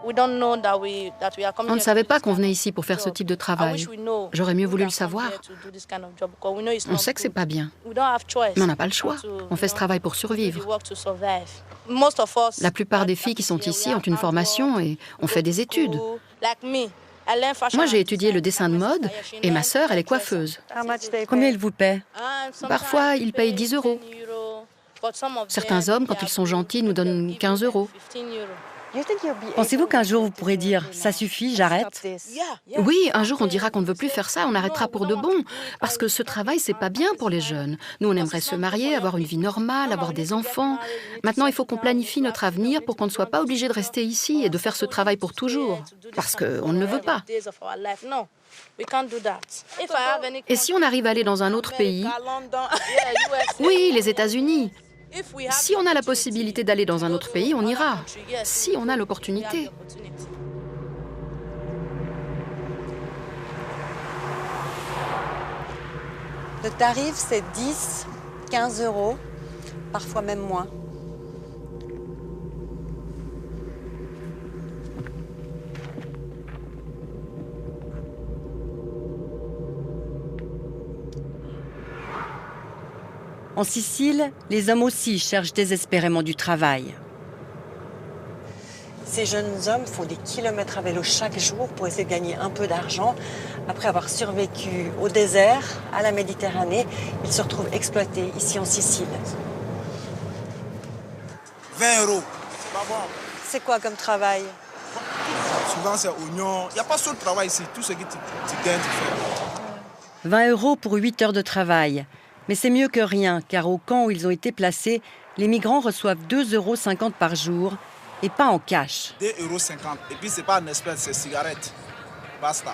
On ne savait pas qu'on venait ici pour faire ce type de travail. J'aurais mieux voulu le savoir. On sait que c'est pas bien, mais on n'a pas le choix. On fait ce travail pour survivre. La plupart des filles qui sont ici ont une formation et ont fait des études. Moi, j'ai étudié le dessin de mode et ma sœur, elle est coiffeuse. Combien ils vous paient? Parfois, ils payent 10 €. Certains hommes, quand ils sont gentils, nous donnent 15 €. Pensez-vous qu'un jour vous pourrez dire « ça suffit, j'arrête » ? Oui, un jour on dira qu'on ne veut plus faire ça, on arrêtera pour de bon. Parce que ce travail, c'est pas bien pour les jeunes. Nous, on aimerait se marier, avoir une vie normale, avoir des enfants. Maintenant, il faut qu'on planifie notre avenir pour qu'on ne soit pas obligé de rester ici et de faire ce travail pour toujours. Parce qu'on ne le veut pas. Et si on arrive à aller dans un autre pays? Oui, les États-Unis. Si on a la possibilité d'aller dans un autre pays, on ira. Si on a l'opportunité. Le tarif, c'est 10, 15 €, parfois même moins. En Sicile, les hommes aussi cherchent désespérément du travail. Ces jeunes hommes font des kilomètres à vélo chaque jour pour essayer de gagner un peu d'argent. Après avoir survécu au désert, à la Méditerranée, ils se retrouvent exploités ici en Sicile. 20 €, c'est pas bon. C'est quoi comme travail? Souvent c'est oignon. Il n'y a pas seul travail ici. Tout ce que tu gagnes, tu fais. 20 € pour 8 heures de travail. Mais c'est mieux que rien, car au camp où ils ont été placés, les migrants reçoivent 2,50 € par jour, et pas en cash. 2,50 €. Et puis c'est pas un espèce, c'est cigarette. Basta.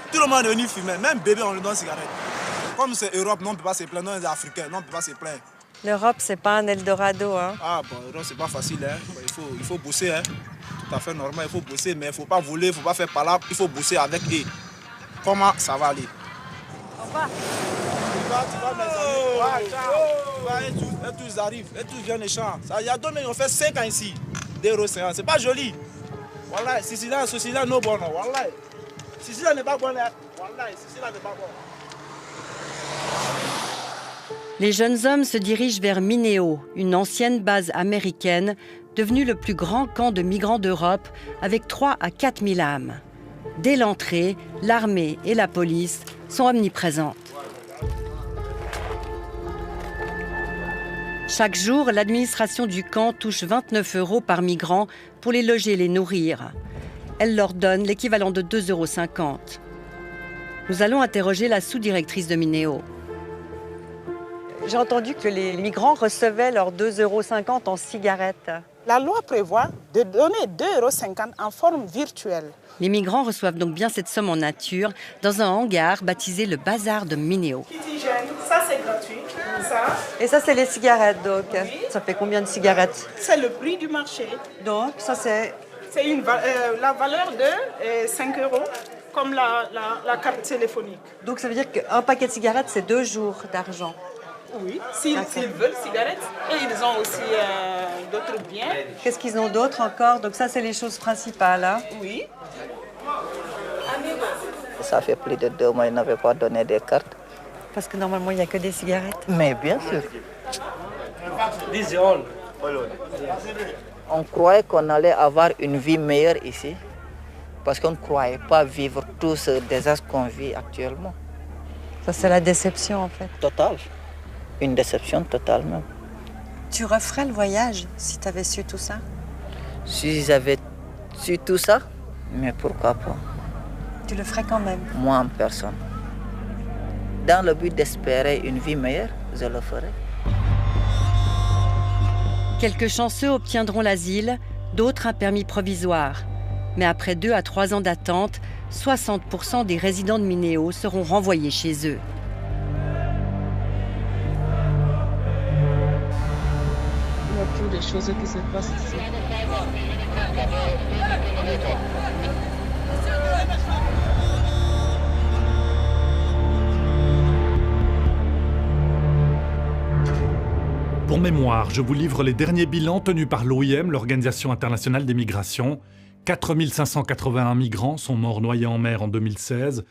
Tout le monde est venu fumer, même bébé on lui donne cigarette. Comme c'est Europe, non on ne peut pas se plaindre, non les Africains, non on ne peut pas se plaindre. L'Europe, c'est pas un Eldorado, hein? Ah bon, l'Europe c'est pas facile, hein. Il faut bosser, hein. Tout à fait normal, il faut bosser, mais il ne faut pas voler, il ne faut pas faire palabre, il faut bosser avec eux. Comment ça va aller? Au revoir. Tu vas, mes amis. Et tous ils arrivent, et tous viennent les champs. Il y a 2 millions, on fait 5 ans ici. 2,50 €, c'est pas joli. Voilà, Sicilien, non bon. Voilà. Sicilien n'est pas bon. Voilà, Sicilien n'est pas bon. Les jeunes hommes se dirigent vers Mineo, une ancienne base américaine, devenue le plus grand camp de migrants d'Europe, avec 3 à 4 000 âmes. Dès l'entrée, l'armée et la police sont omniprésentes. Chaque jour, l'administration du camp touche 29 € par migrant pour les loger et les nourrir. Elle leur donne l'équivalent de 2,50 €. Nous allons interroger la sous-directrice de Mineo. J'ai entendu que les migrants recevaient leurs 2,50 € en cigarettes. La loi prévoit de donner 2,50 € en forme virtuelle. Les migrants reçoivent donc bien cette somme en nature dans un hangar baptisé le Bazar de Mineo. Ça c'est gratuit. Ça. Et ça c'est les cigarettes donc. Oui. Ça fait combien de cigarettes? C'est le prix du marché. Donc ça c'est... C'est la valeur de 5 €, comme la carte téléphonique. Donc ça veut dire qu'un paquet de cigarettes c'est 2 jours d'argent. Oui, s'ils veulent cigarettes. Et ils ont aussi d'autres biens. Qu'est-ce qu'ils ont d'autre encore? Donc ça, c'est les choses principales. Hein? Oui. Ça fait plus de 2 mois, ils n'avaient pas donné des cartes. Parce que normalement, il n'y a que des cigarettes. Mais bien sûr. On croyait qu'on allait avoir une vie meilleure ici. Parce qu'on ne croyait pas vivre tout ce désastre qu'on vit actuellement. Ça, c'est la déception, en fait. Totale. Une déception totale même. Tu referais le voyage si tu avais su tout ça? Si j'avais su tout ça, mais pourquoi pas? Tu le ferais quand même? Moi en personne. Dans le but d'espérer une vie meilleure, je le ferai. Quelques chanceux obtiendront l'asile, d'autres un permis provisoire. Mais après 2 à 3 ans d'attente, 60% des résidents de Mineo seront renvoyés chez eux. Il y a trop de choses qui se passent ici. Pour mémoire, je vous livre les derniers bilans tenus par l'OIM, l'Organisation internationale des migrations. 4 581 migrants sont morts noyés en mer en 2016,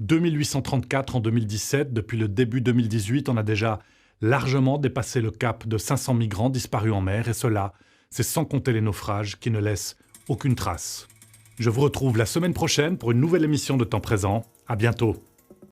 2834 en 2017. Depuis le début 2018, on a déjà largement dépassé le cap de 500 migrants disparus en mer, et cela, c'est sans compter les naufrages qui ne laissent aucune trace. Je vous retrouve la semaine prochaine pour une nouvelle émission de Temps présent. À bientôt.